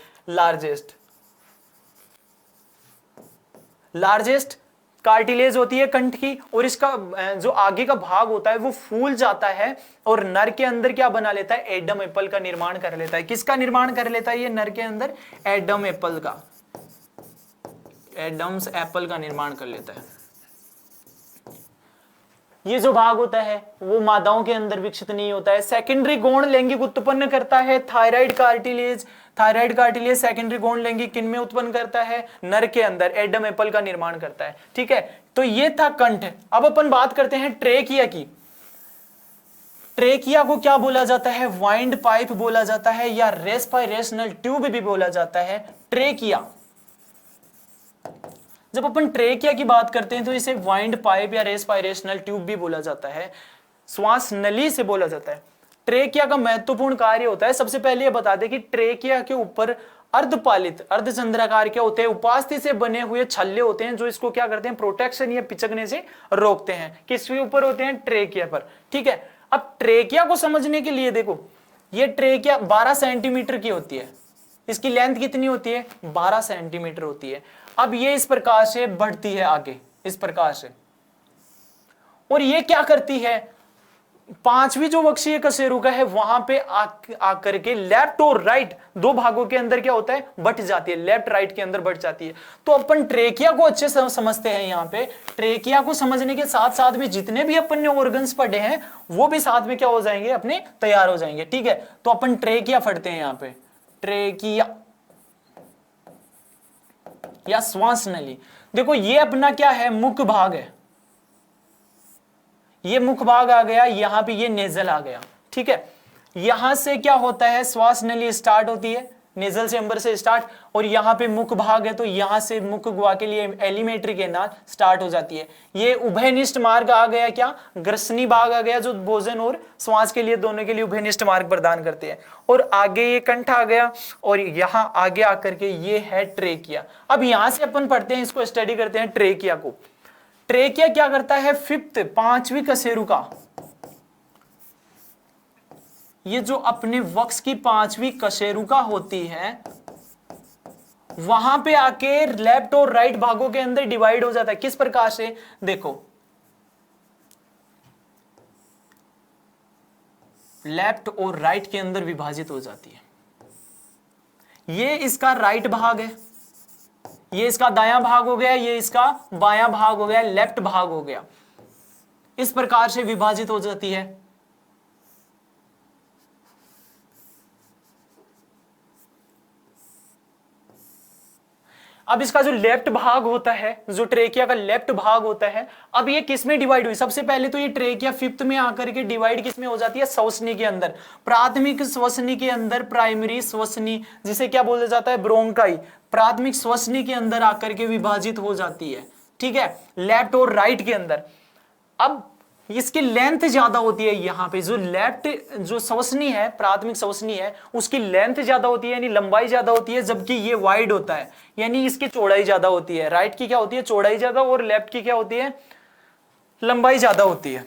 लार्जेस्ट कार्टिलेज होती है कंठ की, और इसका जो आगे का भाग होता है वो फूल जाता है और नर के अंदर क्या बना लेता है, एडम एप्पल का निर्माण कर लेता है। किसका निर्माण कर लेता है ये नर के अंदर, एडम एप्पल का, एडम्स एप्पल का निर्माण कर लेता है। ये जो भाग होता है वो मादाओं के अंदर विकसित नहीं होता है। सेकेंडरी गौण लैंगिक उत्पन्न करता है thyroid cartilage. Thyroid cartilage secondary गौण लैंगिक किन में उत्पन्न करता है, नर के अंदर, एडम एप्पल का निर्माण करता है। ठीक है, तो ये था कंठ। अब अपन बात करते हैं ट्रेकिया की। ट्रेकिया को क्या बोला जाता है, वाइंड पाइप बोला जाता है, या रेस्पिरेशनल ट्यूब भी बोला जाता है। ट्रेकिया, जब अपन ट्रेकिया की बात करते हैं तो इसे वाइंड पाइप या रेस्पिरेशनल ट्यूब भी बोला जाता है, श्वास नली से बोला जाता है। ट्रेकिया का महत्वपूर्ण कार्य होता है, सबसे पहले ये बता दें कि ट्रेकिया के ऊपर अर्धपालित, अर्धचंद्राकार क्या होते हैं, उपास्थि से बने हुए छल्ले होते हैं, जो इसको क्या करते हैं, प्रोटेक्शन या पिचकने से रोकते हैं। किसके ऊपर होते हैं, ट्रेकिया पर। ठीक है, अब ट्रेकिया को समझने के लिए देखो, ये ट्रेकिया 12 सेंटीमीटर की होती है, इसकी लेंथ कितनी होती है, 12 सेंटीमीटर होती है। अब ये इस प्रकार से बढ़ती है आगे, इस प्रकार से, और ये क्या करती है, पांचवी जो वक्षीय कशेरुका है वहां पे आकर के लेफ्ट और राइट दो भागों के अंदर क्या होता है, बट जाती है, लेफ्ट राइट के अंदर बट जाती है। तो अपन ट्रेकिया को अच्छे से समझते हैं। यहाँ पे ट्रेकिया को समझने के साथ साथ में जितने भी अपन ने ऑर्गन्स पढ़े हैं वो भी साथ में क्या हो जाएंगे, अपने तैयार हो जाएंगे। ठीक है, तो अपन ट्रेकिया पढ़ते हैं यहाँ पे, ट्रेकिया या श्वास नली। देखो ये अपना क्या है, मुख्य भाग है, ये मुख्य भाग आ गया, यहां पे ये नेजल आ गया। ठीक है, यहां से क्या होता है, श्वास नली स्टार्ट होती है, नेजल चेंबर से स्टार्ट, और यहां पे मुख्य भाग है तो यहां से मुख्य गुहा के लिए एलिमेंट्री कैनाल स्टार्ट हो जाती है। ये उभयनिष्ठ मार्ग आ गया, क्या ग्रसनी भाग आ गया, जो भोजन और श्वास के लिए दोनों के लिए उभयनिष्ठ मार्ग प्रदान करते हैं। और आगे ये कंठ आ गया, और यहां आगे आकर के ये है ट्रेकिया। अब यहां से अपन पढ़ते हैं, इसको स्टडी करते हैं ट्रेकिया को। ट्रेकिया क्या करता है, फिफ्थ पांचवी कशेरुका, ये जो अपने वक्ष की पांचवी कशेरुका होती है वहां पे आके लेफ्ट और राइट भागों के अंदर डिवाइड हो जाता है। किस प्रकार से, देखो लेफ्ट और राइट के अंदर विभाजित हो जाती है। ये इसका राइट भाग है, ये इसका दायां भाग हो गया, ये इसका बायां भाग हो गया, लेफ्ट भाग हो गया। इस प्रकार से विभाजित हो जाती है। अब इसका जो लेफ्ट भाग होता है, जो ट्रेकिया का लेफ्ट भाग होता है, अब ये किस में डिवाइड हुई, सबसे पहले तो ये ट्रेकिया फिफ्थ में आकर के डिवाइड किस में हो जाती है, श्वसनी के अंदर, प्राथमिक श्वसनी के अंदर, प्राइमरी श्वसनी जिसे क्या बोला जाता है, ब्रोंकाई, प्राथमिक श्वसनी के अंदर आकर के विभाजित हो जाती है। ठीक है, लेफ्ट और राइट के अंदर। अब इसकी लेंथ ज्यादा होती है, यहां पे जो लेफ्ट जो श्वसनी है, प्राथमिक श्वसनी है, उसकी लेंथ ज्यादा होती है, यानी लंबाई ज्यादा होती है, जबकि ये वाइड होता है, यानी इसकी चौड़ाई ज्यादा होती है। राइट की क्या होती है, चौड़ाई ज्यादा, और लेफ्ट की क्या होती है, लंबाई ज्यादा होती है।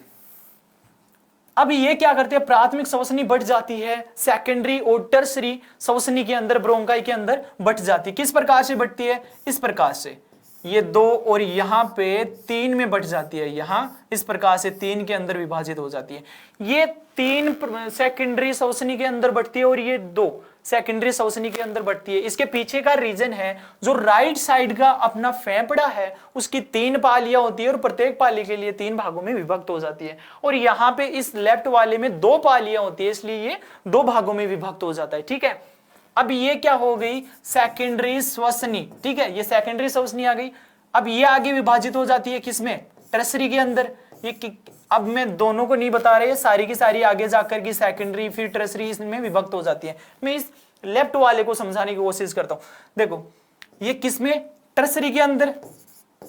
अब ये क्या करते हैं, प्राथमिक श्वसनी बढ़ जाती है, सेकेंडरी और टर्सरी श्वसनी के अंदर, ब्रोंकाई के अंदर बढ़ जाती है। किस प्रकार से बढ़ती है, इस प्रकार से, ये 2 और यहां पे 3 में बढ़ जाती है, यहां इस प्रकार से 3 के अंदर विभाजित हो जाती है। ये 3 सेकेंडरी श्वसनी के अंदर बढ़ती है, और ये 2 सेकेंडरी श्वसनी के अंदर बढ़ती है। इसके पीछे का रीजन है, जो राइट साइड का अपना फेफड़ा है उसकी 3 पालियां होती है, और प्रत्येक पाली के लिए 3 भागों में विभक्त हो जाती है। और यहां पे इस लेफ्ट वाले में 2 पालियां होती है, इसलिए ये 2 भागों में विभक्त हो जाता है। ठीक है, अब ये क्या हो गई, सेकेंडरी श्वसनी। ठीक है, ये सेकेंडरी श्वसनी आ गई। अब ये आगे विभाजित हो जाती है किसमें, टर्सरी के अंदर। ये अब मैं दोनों को नहीं बता रहे, सारी की सारी आगे जाकर की सेकेंडरी फिर टर्सरी इसमें विभक्त हो जाती है। मैं इस लेफ्ट वाले को समझाने की कोशिश करता हूं। देखो ये किसमें, टर्सरी के अंदर,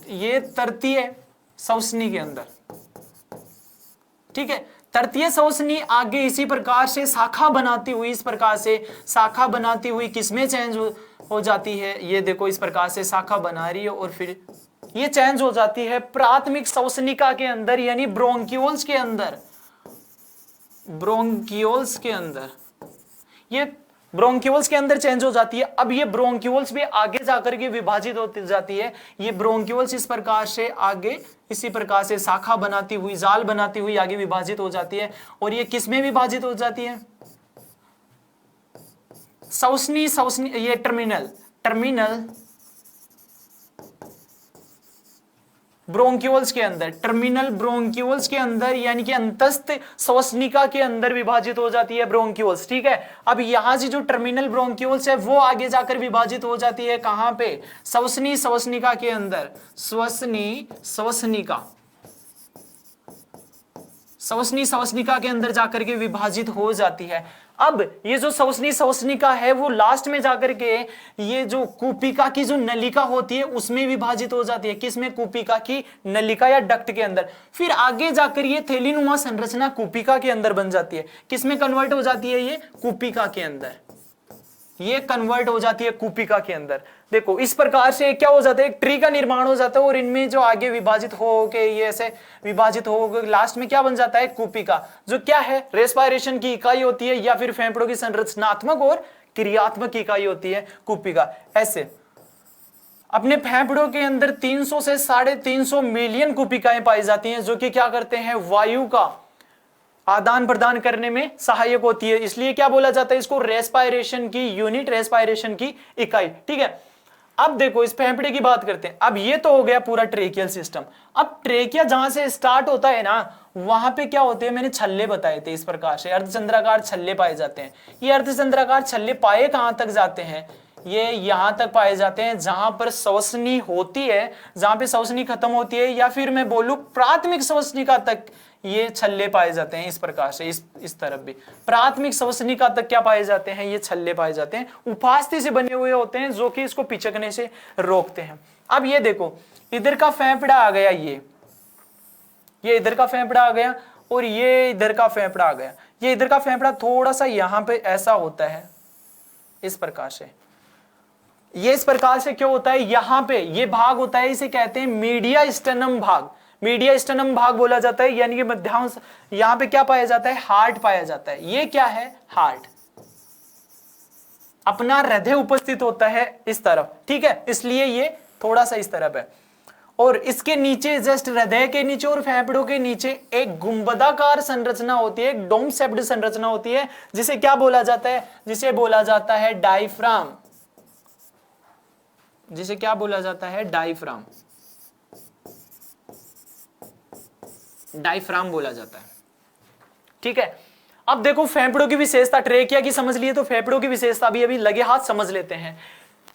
ये तृतीय श्वसनी के अंदर। ठीक है, तृतीय श्वसनी आगे इसी प्रकार से शाखा बनाती हुई, इस प्रकार से शाखा बनाती हुई किसमें चेंज हो जाती है, ये देखो इस प्रकार से शाखा बना रही है, और फिर ये चेंज हो जाती है प्राथमिक श्वसनिका के अंदर, यानी ब्रोंकियोल्स के अंदर। ब्रोंकियोल्स के अंदर, ये ब्रोंकियोल्स के अंदर चेंज हो जाती है। अब ये ब्रोंकियोल्स भी आगे जाकर के विभाजित होती जाती है। ये ब्रोंकियोल्स इस प्रकार से आगे इसी प्रकार से शाखा बनाती हुई, जाल बनाती हुई आगे विभाजित हो जाती है। और ये किसमें विभाजित हो जाती है, श्वसनी श्वसनी, ये टर्मिनल ब्रोंकियोल्स के अंदर, टर्मिनल ब्रोंकियोल्स के अंदर, यानी कि अंतस्थ श्वसनिका के अंदर विभाजित हो जाती है ब्रोंकियोल्स। ठीक है, अब यहां से जो टर्मिनल ब्रोंकियोल्स है वो आगे जाकर विभाजित हो जाती है कहां पे, श्वसनी श्वसनिका के अंदर, श्वसनी श्वसनिका, श्वसनी श्वसनिका के अंदर जाकर के विभाजित हो जाती है। अब ये जो श्वसनी श्वसनिका है वो लास्ट में जाकर के ये जो कूपिका की जो नलिका होती है उसमें विभाजित हो जाती है। किसमें, कूपिका की नलिका या डक्ट के अंदर। फिर आगे जाकर ये थैलीनुमा संरचना कूपिका के अंदर बन जाती है। किसमें कन्वर्ट हो जाती है, ये कूपिका के अंदर, ये कन्वर्ट हो जाती है कूपिका के अंदर। देखो इस प्रकार से क्या हो जाता है, एक ट्री का निर्माण हो जाता है, और इनमें जो आगे विभाजित हो के ये ऐसे विभाजित हो गए, लास्ट में क्या बन जाता है, कूपिका, जो क्या है, रेस्पिरेशन की इकाई होती है, या फिर फेफड़ों की संरचनात्मक और क्रियात्मक इकाई होती है कूपिका। ऐसे अपने फेफड़ों के अंदर 300 से 350 मिलियन कूपिकाएं पाई जाती हैं, जो कि क्या करते हैं, वायु का आदान प्रदान करने में सहायक होती है, इसलिए क्या बोला जाता है इसको, रेस्पायरेशन की यूनिट, रेस्पायरेशन की इकाई। ठीक है, अब देखो इस फेफड़े की बात करते हैं। अब ये तो हो गया पूरा ट्रेकियल सिस्टम। अब ट्रेकिया जहां से स्टार्ट होता है ना, वहां पे क्या होते हैं, मैंने छल्ले बताए थे, इस प्रकार से अर्धचंद्राकार छल्ले पाए जाते हैं। ये अर्धचंद्राकार छल्ले पाए कहां तक जाते हैं, ये यहां तक पाए जाते हैं जहां पर श्वसनी होती है, जहां पे श्वसनी खत्म होती है, या फिर मैं बोलूं प्राथमिक श्वसनिका तक ये छल्ले पाए जाते हैं। इस प्रकार से इस तरफ भी प्राथमिक श्वसनिका तक क्या पाए जाते हैं, ये छल्ले पाए जाते हैं, उपास्थि से बने हुए होते हैं जो कि इसको पिचकने से रोकते हैं। अब ये देखो इधर का फेफड़ा आ गया, ये इधर का फेफड़ा आ गया, और ये इधर का फेफड़ा आ गया। ये इधर का फेफड़ा थोड़ा सा यहां पे ऐसा होता है, इस प्रकार से। ये इस प्रकार से क्यों होता है, यहां पे ये भाग होता है, इसे कहते हैं मीडिया स्टेनम भाग। मीडिया स्टेनम भाग बोला जाता है, यानी कि मध्यांश। यहां पे क्या पाया जाता है, हार्ट पाया जाता है। ये क्या है, हार्ट। अपना हृदय उपस्थित होता है इस तरफ, ठीक है, इसलिए ये थोड़ा सा इस तरफ है। और इसके नीचे, जस्ट हृदय के नीचे और फेफड़ों के नीचे एक गुंबदाकार संरचना होती है, एक डोम शेप्ड संरचना होती है, जिसे क्या बोला जाता है, जिसे बोला जाता है डायफ्राम। जिसे क्या बोला जाता है, डायफ्राम। डायफ्राम बोला जाता है। ठीक है, अब देखो फेफड़ों की विशेषता, ट्रेकिया की समझ लिए, तो फेफड़ों की विशेषता भी अभी लगे हाथ समझ लेते हैं।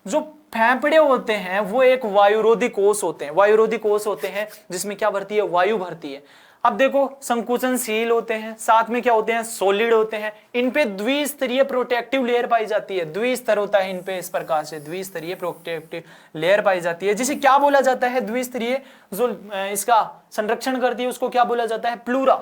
जो फेफड़े होते हैं वो एक वायुरोधी कोष होते हैं, वायुरोधी कोष होते हैं जिसमें क्या भरती है, वायु भरती है। अब देखो संकुचनशील होते हैं, साथ में क्या होते हैं, सॉलिड होते हैं। इन पे द्विस्तरीय प्रोटेक्टिव लेयर पाई जाती है, द्विस्तर होता है इन पे, इस प्रकार से द्विस्तरीय प्रोटेक्टिव लेयर पाई जाती है, जिसे क्या बोला जाता है, द्विस्तरीय जो इसका संरक्षण करती है उसको क्या बोला जाता है, प्लूरा।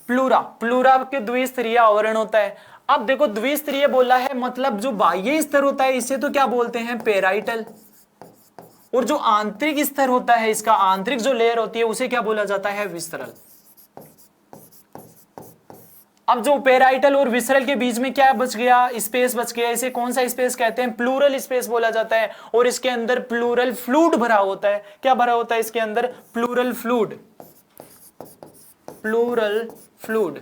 प्लूरा, प्लूरा के द्विस्तरीय आवरण होता है। अब देखो द्विस्तरीय बोला है, मतलब जो बाह्य स्तर होता है इसे तो क्या बोलते हैं, पेराइटल। और जो आंतरिक स्तर होता है इसका, आंतरिक जो लेयर होती है उसे क्या बोला जाता है, विसरल। अब जो पेराइटल और विसरल के बीच में क्या बच गया, स्पेस बच गया, इसे कौन सा स्पेस कहते हैं, प्लूरल स्पेस बोला जाता है। और इसके अंदर प्लूरल फ्लूइड भरा होता है। क्या भरा होता है इसके अंदर, प्लूरल फ्लूइड, प्लूरल फ्लूइड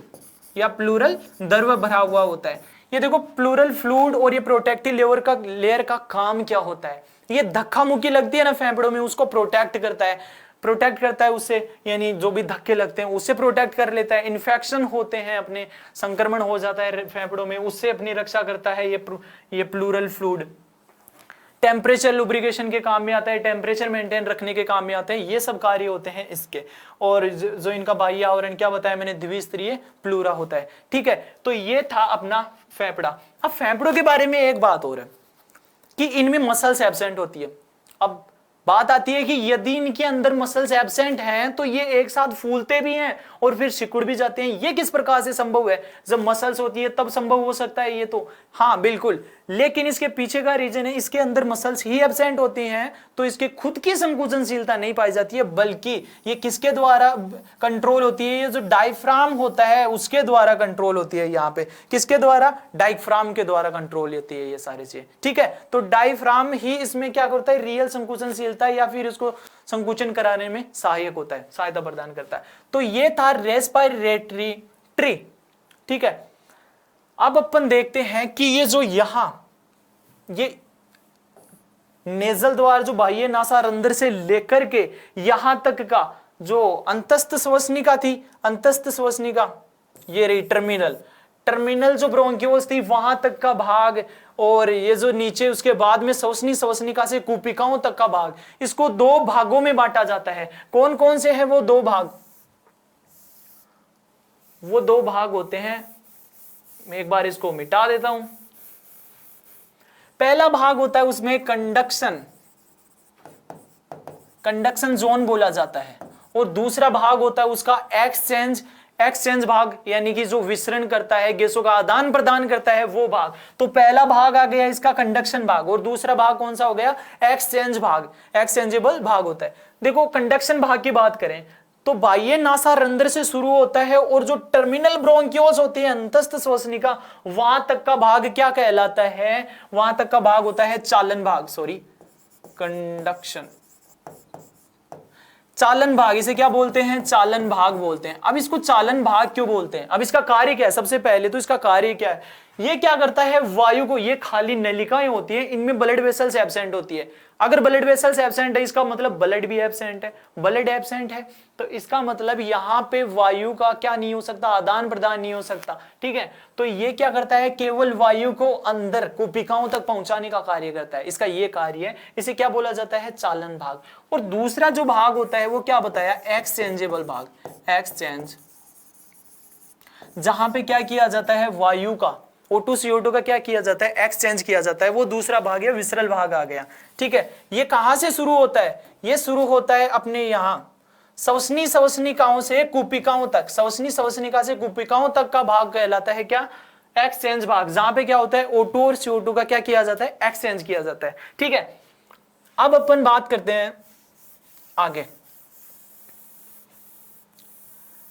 या प्लूरल द्रव भरा हुआ होता है। ये देखो प्लूरल फ्लूइड और ये प्रोटेक्टिव लेयर का काम क्या होता है, ये धक्का मुक्की लगती है ना फेफड़ों में, उसको प्रोटेक्ट करता है उससे, यानी जो भी धक्के लगते हैं उससे प्रोटेक्ट कर लेता है। इन्फेक्शन होते हैं अपने, संक्रमण हो जाता है फेफड़ों में, उससे अपनी रक्षा करता है ये प्लूरल फ्लूइड। टेम्परेचर लुब्रिकेशन के काम में आता है, टेम्परेचर मेंटेन रखने के काम में आते हैं, ये सब कार्य होते हैं इसके। और जो इनका बाह्य आवरण क्या बताया मैंने, द्विस्तरीय प्लूरा होता है। ठीक है, तो ये था अपना फेफड़ा। अब फेफड़ों के बारे में एक बात और है कि इनमें मसल्स एब्सेंट होती है। अब बात आती है कि यदि इनके अंदर मसल्स एब्सेंट हैं तो ये एक साथ फूलते भी हैं और फिर सिकुड़ भी जाते हैं। ये किस प्रकार से संभव है, जब मसल्स होती है तब संभव हो सकता है ये तो, हाँ बिल्कुल, लेकिन इसके पीछे का रीजन है, इसके अंदर मसल्स ही एब्सेंट होती हैं तो इसके खुद की संकुचनशीलता नहीं पाई जाती है, बल्कि ये किसके द्वारा कंट्रोल होती है, ये जो डायफ्राम होता है उसके द्वारा कंट्रोल होती है। यहाँ पे किसके द्वारा, डायफ्राम के द्वारा कंट्रोल होती है ये सारी चीजें। ठीक है, तो डायफ्राम ही इसमें क्या करता है, रियल संकुचनशीलता या फिर इसको संकुचन कराने में सहायक होता है, सहायता प्रदान करता है। तो ये था रेस्पिरेटरी ट्री। ठीक है, अब अपन देखते हैं कि ये जो यहां ये नेजल द्वार जो बाह्य नासारंध्र से लेकर के यहां तक का जो अंतस्थ श्वसनिका थी, अंतस्थ श्वसनिका ये रही टर्मिनल जो ब्रोंकियोल्स थी वहां तक का भाग, और ये जो नीचे उसके बाद में श्वसनिका से कूपिकाओं तक का भाग, इसको दो भागों में बांटा जाता है। कौन कौन से हैं वो दो भाग, वो दो भाग होते हैं, मैं एक बार इसको मिटा देता हूं। पहला भाग होता है उसमें कंडक्शन जोन बोला जाता है, और दूसरा भाग होता है उसका एक्सचेंज भाग, यानी कि जो विसरण करता है, गैसों का आदान प्रदान करता है वो भाग। तो पहला भाग आ गया इसका कंडक्शन भाग, और दूसरा भाग कौन सा हो गया, एक्सचेंज भाग, एक्सचेंजेबल भाग होता है। देखो कंडक्शन भाग की बात करें तो बाह्य नासारंध्र से शुरू होता है, और जो टर्मिनल ब्रोंकियोल्स होती है, अंतस्थ श्वसनिका, वहां तक का भाग क्या कहलाता है, वहां तक का भाग होता है चालन भाग, कंडक्शन। चालन भाग, इसे क्या बोलते हैं? चालन भाग बोलते हैं। अब इसको चालन भाग क्यों बोलते हैं? अब इसका कार्य क्या है? सबसे पहले तो इसका कार्य क्या है? ये क्या करता है? वायु को, ये खाली नलिकाएं होती है, इनमें ब्लड वेसल्स एब्सेंट होती है। अगर ब्लड वेसल्स एब्सेंट है, इसका मतलब ब्लड भी एब्सेंट है। ब्लड एब्सेंट है तो इसका मतलब यहां पे वायु का क्या नहीं हो सकता? आदान प्रदान नहीं हो सकता। ठीक है, तो ये क्या करता है? केवल वायु को अंदर कुपिकाओं तक पहुंचाने का कार्य करता है। इसका ये कार्य है, इसे क्या बोला जाता है? चालन भाग। और दूसरा जो भाग होता है वो क्या बताया? एक्सचेंजेबल भाग। एक्सचेंज, जहां पे क्या किया जाता है? वायु का, O2 CO2 का क्या किया जाता है? एक्सचेंज किया जाता है। वो दूसरा भाग है, विसरल भाग आ गया। ठीक है, ये कहां से शुरू होता है? ये शुरू होता है अपने यहां श्वसनी श्वसनिकाओं से कुपिकाओं तक। श्वसनी श्वसनिका से कुपिकाओं तक का भाग कहलाता है क्या? एक्सचेंज भाग। जहां पे क्या होता है? O2 और CO2 का क्या किया जाता है? एक्सचेंज किया जाता है। ठीक है, अब अपन बात करते हैं आगे।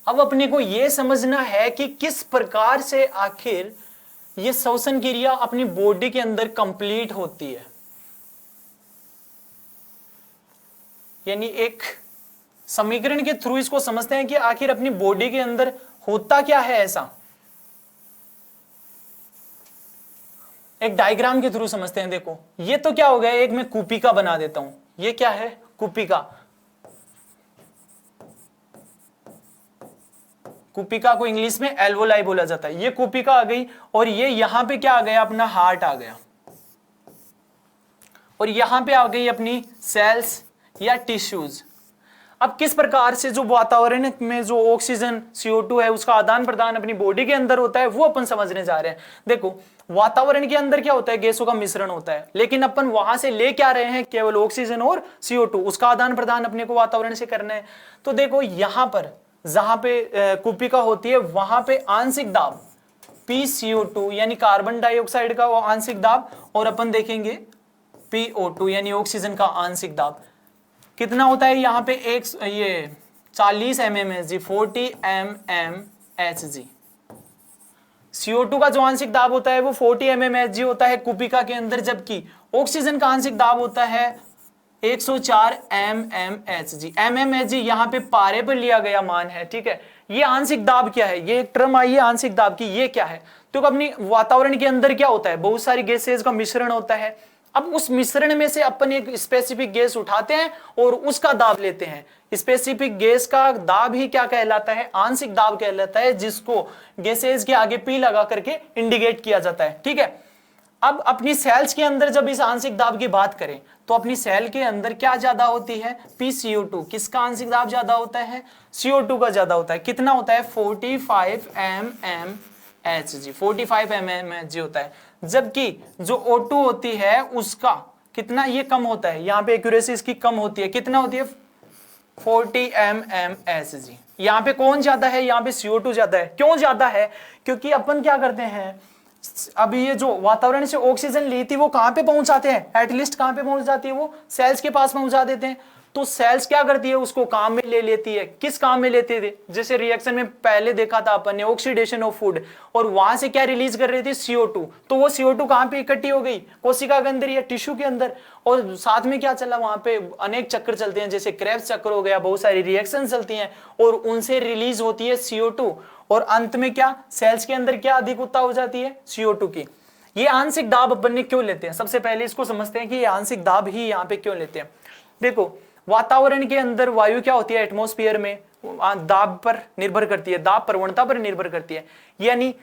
अब अपने को यह समझना है कि किस प्रकार से आखिर ये श्वसन क्रिया अपनी बॉडी के अंदर कंप्लीट होती है। यानी एक समीकरण के थ्रू इसको समझते हैं कि आखिर अपनी बॉडी के अंदर होता क्या है। ऐसा एक डायग्राम के थ्रू समझते हैं। देखो, ये तो क्या हो गया? एक मैं कुपिका बना देता हूं। ये क्या है? कुपिका। कुपिका को इंग्लिश में एल्वोलाई बोला जाता है। ये कुपिका आ गई और ये यहां पे क्या आ गया? अपना हार्ट आ गया। और यहां पे आ गई अपनी सेल्स या टिश्यूज। अब किस प्रकार से जो वातावरण में जो ऑक्सीजन CO2 है उसका आदान प्रदान अपनी बॉडी के अंदर होता है वो अपन समझने जा रहे हैं। देखो, वातावरण के अंदर क्या होता है? गैसों का मिश्रण होता है, लेकिन अपन वहां से ले क्या रहे हैं? केवल ऑक्सीजन और CO2, उसका आदान प्रदान अपने को वातावरण से करना है। तो देखो, यहां पर जहां पे कुपिका होती है वहां पे आंशिक दाब PCO2 यानी कार्बन डाइऑक्साइड का वो आंशिक दाब, और अपन देखेंगे PO2 यानी ऑक्सीजन का आंशिक दाब कितना होता है? यहां पे एक ये 40 mmHg, 40 mmHg। CO2 का जो आंशिक दाब होता है वो 40 mmHg होता है कुपिका के अंदर, जबकि ऑक्सीजन का आंशिक दाब होता है 104 mmHg। mmHg यहाँ पे पारे पर लिया गया मान है। ठीक है, ये आंशिक दाब क्या है? ये एक टर्म आई है आंशिक दाब की, ये क्या है? तो अपनी वातावरण के अंदर क्या होता है? बहुत सारी गैसेज का मिश्रण होता है। अब उस मिश्रण में से अपन एक स्पेसिफिक गैस उठाते हैं और उसका दाब लेते हैं। स्पेसिफिक गैस का दाब ही क्या कहलाता है? आंशिक दाब कहलाता है, जिसको गैसेज के आगे P लगा करके इंडिकेट किया जाता है। ठीक है, अब अपनी सेल्स के अंदर जब इस आंशिक दाब की बात करें तो अपनी सेल के अंदर क्या ज्यादा होती है? PCO2। किसका आंशिक दाब ज्यादा होता है? CO2 का ज्यादा होता है। कितना होता है? 45 mmHg। 45 mmHg होता है, जबकि जो O2 होती है उसका कितना ये कम होता है। यहां पे एक्यूरेसी इसकी कम होती है। कितना होती है? 40 mmHg। यहां पे कौन ज्यादा है? यहां पे CO2 ज्यादा है। क्यों ज्यादा है? क्योंकि अपन क्या करते हैं, अभी ये जो वातावरण से ऑक्सीजन ली थी वो कहां पे पहुंचाते हैं? एटलीस्ट कहां पे पहुंच जाती है? वो सेल्स के पास पहुंचा देते हैं। तो सेल्स क्या करती है? उसको काम में ले लेती है। किस काम में लेते थे? जैसे रिएक्शन में पहले देखा था अपन ने, ऑक्सीडेशन ऑफ फूड, और वहां से क्या रिलीज कर रही थी? CO2। तो वो CO2 कहां पे इकट्ठी हो गई? कोशिका के अंदर या टिश्यू के अंदर। और साथ में क्या चला? वहां पे अनेक चक्र चलते हैं, जैसे क्रेब्स चक्र हो गया, बहुत सारी रिएक्शन चलती हैं और उनसे रिलीज होती है CO2, और अंत में क्या? सेल्स के अंदर क्या अधिकता हो जाती है? CO2 की। ये आंशिक दाब अपन ने क्यों लेते हैं? सबसे पहले इसको समझते हैं कि ये आंशिक दाब ही यहाँ पे क्यों लेते हैं। देखो, वातावरण के अंदर वायु क्या होती है? एटमॉस्फेयर में दाब पर निर्भर करती है, दाब प्रवणता पर निर्भर करती है। यानी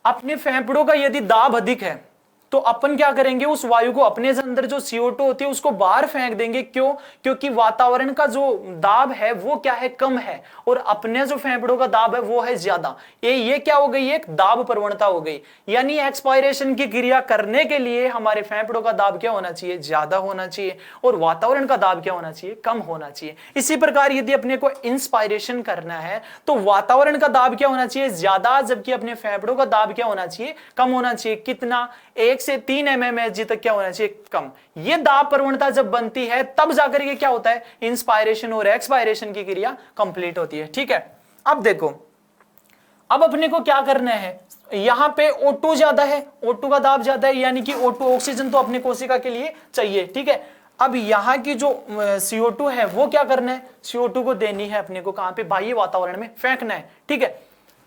अपने फेफड़ों का यदि दाब अधिक है तो अपन क्या करेंगे? उस वायु को अपने अंदर जो CO2 होती है उसको बाहर फेंक देंगे। क्यों? क्योंकि वातावरण का जो दाब है वो क्या है? कम है, और अपने जो फेफड़ों का दाब है वो है ज्यादा। ये क्या हो गई? एक दाब प्रवणता हो गई। यानी एक्सपायरेशन की क्रिया करने के लिए हमारे फेफड़ों का दाब क्या होना चाहिए? ज्यादा होना चाहिए, और वातावरण का दाब क्या होना चाहिए? कम होना चाहिए। इसी प्रकार यदि अपने को इंस्पायरेशन करना है तो वातावरण का दाब क्या होना चाहिए? ज्यादा, जबकि अपने फेफड़ों का दाब क्या होना चाहिए? कम होना चाहिए। कितना? 1 से 3 mmHg तक क्या होना चाहिए? कम। ये दाब प्रवणता जब बनती है तब जाकर के क्या होता है? इंस्पायरेशन और एक्सपायरेशन की क्रिया कंप्लीट होती है। ठीक है, अब देखो, अब अपने को क्या करना है? यहां पे O2 ज्यादा है, O2 का दाब ज्यादा है, यानी कि O2 ऑक्सीजन तो अपने कोशिका के लिए चाहिए। ठीक है, अब यहाँ की जो CO2 है वो क्या करना है, CO2 को देनी है अपने को कहां पे, बाह्य वातावरण में फेंकना है, ठीक है।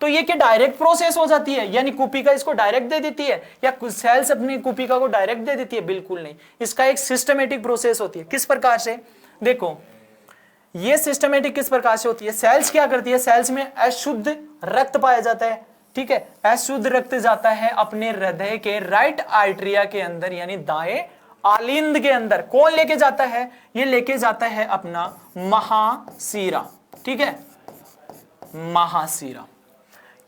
तो ये क्या डायरेक्ट प्रोसेस हो जाती है, यानी कूपिका इसको डायरेक्ट दे देती है, या कुछ सेल्स अपनी कूपिका को डायरेक्ट दे देती है, बिल्कुल नहीं। इसका एक सिस्टमेटिक प्रोसेस होती है। किस प्रकार से, देखो ये सिस्टमेटिक किस प्रकार से होती है, सेल्स क्या करती है, सेल्स में अशुद्ध रक्त पाया जाता है, ठीक है। अशुद्ध रक्त जाता है अपने हृदय के राइट आर्टरिया के अंदर, यानी दाएं आलिंद के अंदर। कौन लेके जाता है, ये लेके जाता है अपना महाशिरा, ठीक है, महाशिरा।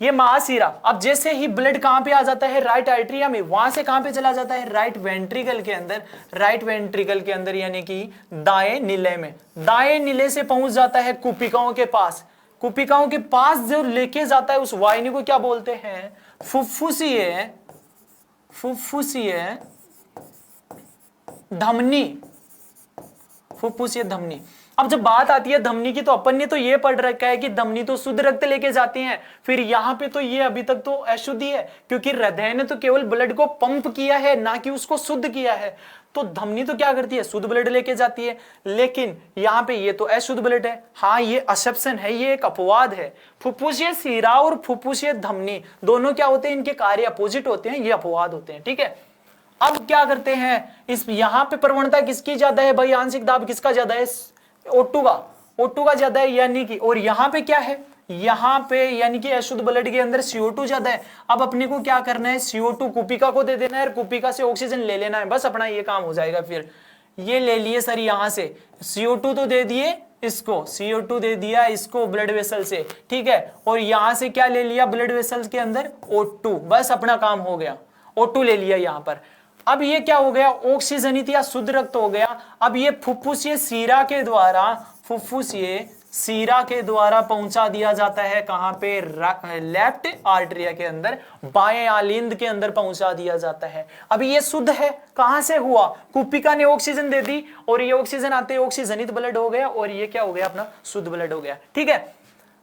ये महाशिरा, अब जैसे ही ब्लड कहां पे आ जाता है, राइट आर्टरिया में, वहां से कहां पे चला जाता है, राइट वेंट्रिकल के अंदर, राइट वेंट्रिकल के अंदर यानी कि दाएं निलय में, दाएं निलय से पहुंच जाता है कुपिकाओं के पास। कुपिकाओं के पास जो लेके जाता है उस वाहिनी को क्या बोलते हैं, फुफ्फुसीय, फुफ्फुसीय धमनी, फुफ्फुसीय धमनी। अब जब बात आती है धमनी की, तो अपन ने तो ये पढ़ रखा है कि धमनी तो शुद्ध रक्त लेके जाती हैं, फिर यहाँ पे तो ये अभी तक तो अशुद्धि है, क्योंकि हृदय ने तो केवल ब्लड को पंप किया है, ना कि उसको शुद्ध किया है। तो धमनी तो क्या करती है, शुद्ध ब्लड लेके जाती है, लेकिन यहाँ पे ये तो अशुद्ध ब्लड है। हाँ, ये असप्शन है, ये एक अपवाद है। फुफ्फुसीय शिरा और फुफ्फुसीय धमनी दोनों क्या होते हैं, इनके कार्य अपोजिट होते हैं, ये अपवाद होते हैं, ठीक है। अब क्या करते हैं, इस यहाँ पे प्रवणता किसकी ज्यादा है भाई, आंशिक दाब किसका ज्यादा है, O2 का, O2 का ज्यादा है, यानी कि, और यहाँ पे क्या है, यहाँ पे यानी कि अशुद्ध ब्लड के अंदर CO2 ज्यादा है। अब अपने को क्या करना है, CO2 कुपिका को दे देना है और कुपिका से ऑक्सीजन ले लेना है, बस अपना ये काम हो जाएगा। फिर ये ले लिए सर, यहाँ से CO2 तो दे दिए इसको, CO2 दे दिया इसको ब्लड वेसल से, ठीक है, और यहां से क्या ले लिया ब्लड वेसल के अंदर, O2, बस अपना काम हो गया, O2 ले लिया यहां पर। अब ये क्या हो गया, ऑक्सीजनित या शुद्ध रक्त हो गया। अब ये फुफ्फुसीय शिरा के द्वारा, फुफ्फुसीय शिरा के द्वारा पहुंचा दिया जाता है कहां पे, लेफ्ट आर्टरिया के अंदर, बाएं आलिंद के अंदर पहुंचा दिया जाता है। अभी ये शुद्ध है, कहां से हुआ, कुपिका ने ऑक्सीजन दे दी और ये ऑक्सीजन आते ऑक्सीजनित ब्लड हो गया, और ये क्या हो गया, अपना शुद्ध ब्लड हो गया, ठीक है।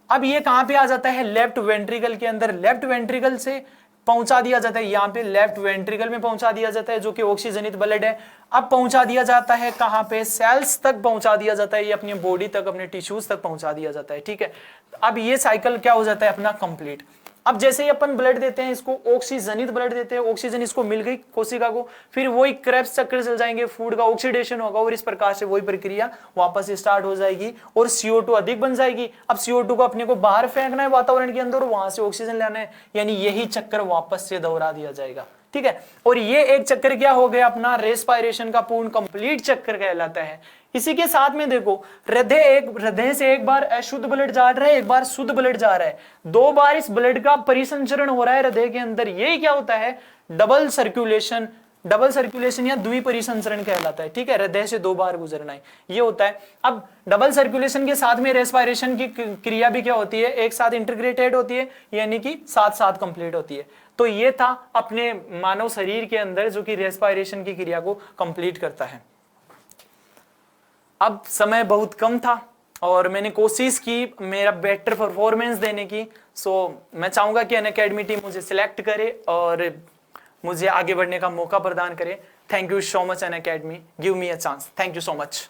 अब ये कहां पे आ जाता है, लेफ्ट वेंट्रिकल के अंदर, लेफ्ट वेंट्रिकल से पहुंचा दिया जाता है, यहां पे लेफ्ट वेंट्रिकल में पहुंचा दिया जाता है, जो कि ऑक्सीजनित ब्लड है। अब पहुंचा दिया जाता है कहां पे, सेल्स तक पहुंचा दिया जाता है, ये अपनी बॉडी तक, अपने टिश्यूज तक पहुंचा दिया जाता है, ठीक है। अब ये साइकिल क्या हो जाता है अपना कंप्लीट। अब जैसे ही अपन ब्लड देते हैं इसको, ऑक्सीजनित ब्लड देते हैं, ऑक्सीजन इसको मिल गई कोशिका को, फिर वही क्रेब्स चक्र चल जाएंगे, फूड का ऑक्सीडेशन होगा और इस प्रकार से वही प्रक्रिया वापस स्टार्ट हो जाएगी और CO2 अधिक बन जाएगी। अब CO2 को अपने को बाहर फेंकना है वातावरण के अंदर, वहां से ऑक्सीजन लेना है, यानी यही चक्कर वापस से दोहरा दिया जाएगा, ठीक है। और ये एक चक्कर क्या हो गया अपना, रेस्पिरेशन का पूर्ण कंप्लीट चक्कर कहलाता है। इसी के साथ में देखो, हृदय से एक बार अशुद्ध ब्लड जा रहा है, एक बार शुद्ध ब्लड जा रहा है, 2 बार इस ब्लड का परिसंचरण हो रहा है हृदय के अंदर। यही क्या होता है, डबल सर्कुलेशन, डबल सर्कुलेशन या द्विपरिसंचरण कहलाता है, ठीक है। हृदय से 2 बार गुजरना है, ये होता है। अब डबल सर्कुलेशन के साथ में रेस्पिरेशन की क्रिया भी क्या होती है, एक साथ इंटीग्रेटेड होती है, यानी कि साथ साथ कंप्लीट होती है। तो ये था अपने मानव शरीर के अंदर जो कि रेस्पिरेशन की क्रिया को कंप्लीट करता है। अब समय बहुत कम था और मैंने कोशिश की मेरा बेटर परफॉर्मेंस देने की, सो मैं चाहूंगा कि अनअकैडमी टीम मुझे सिलेक्ट करे और मुझे आगे बढ़ने का मौका प्रदान करे। Thank you so much Unacademy, give me a chance, thank you so much.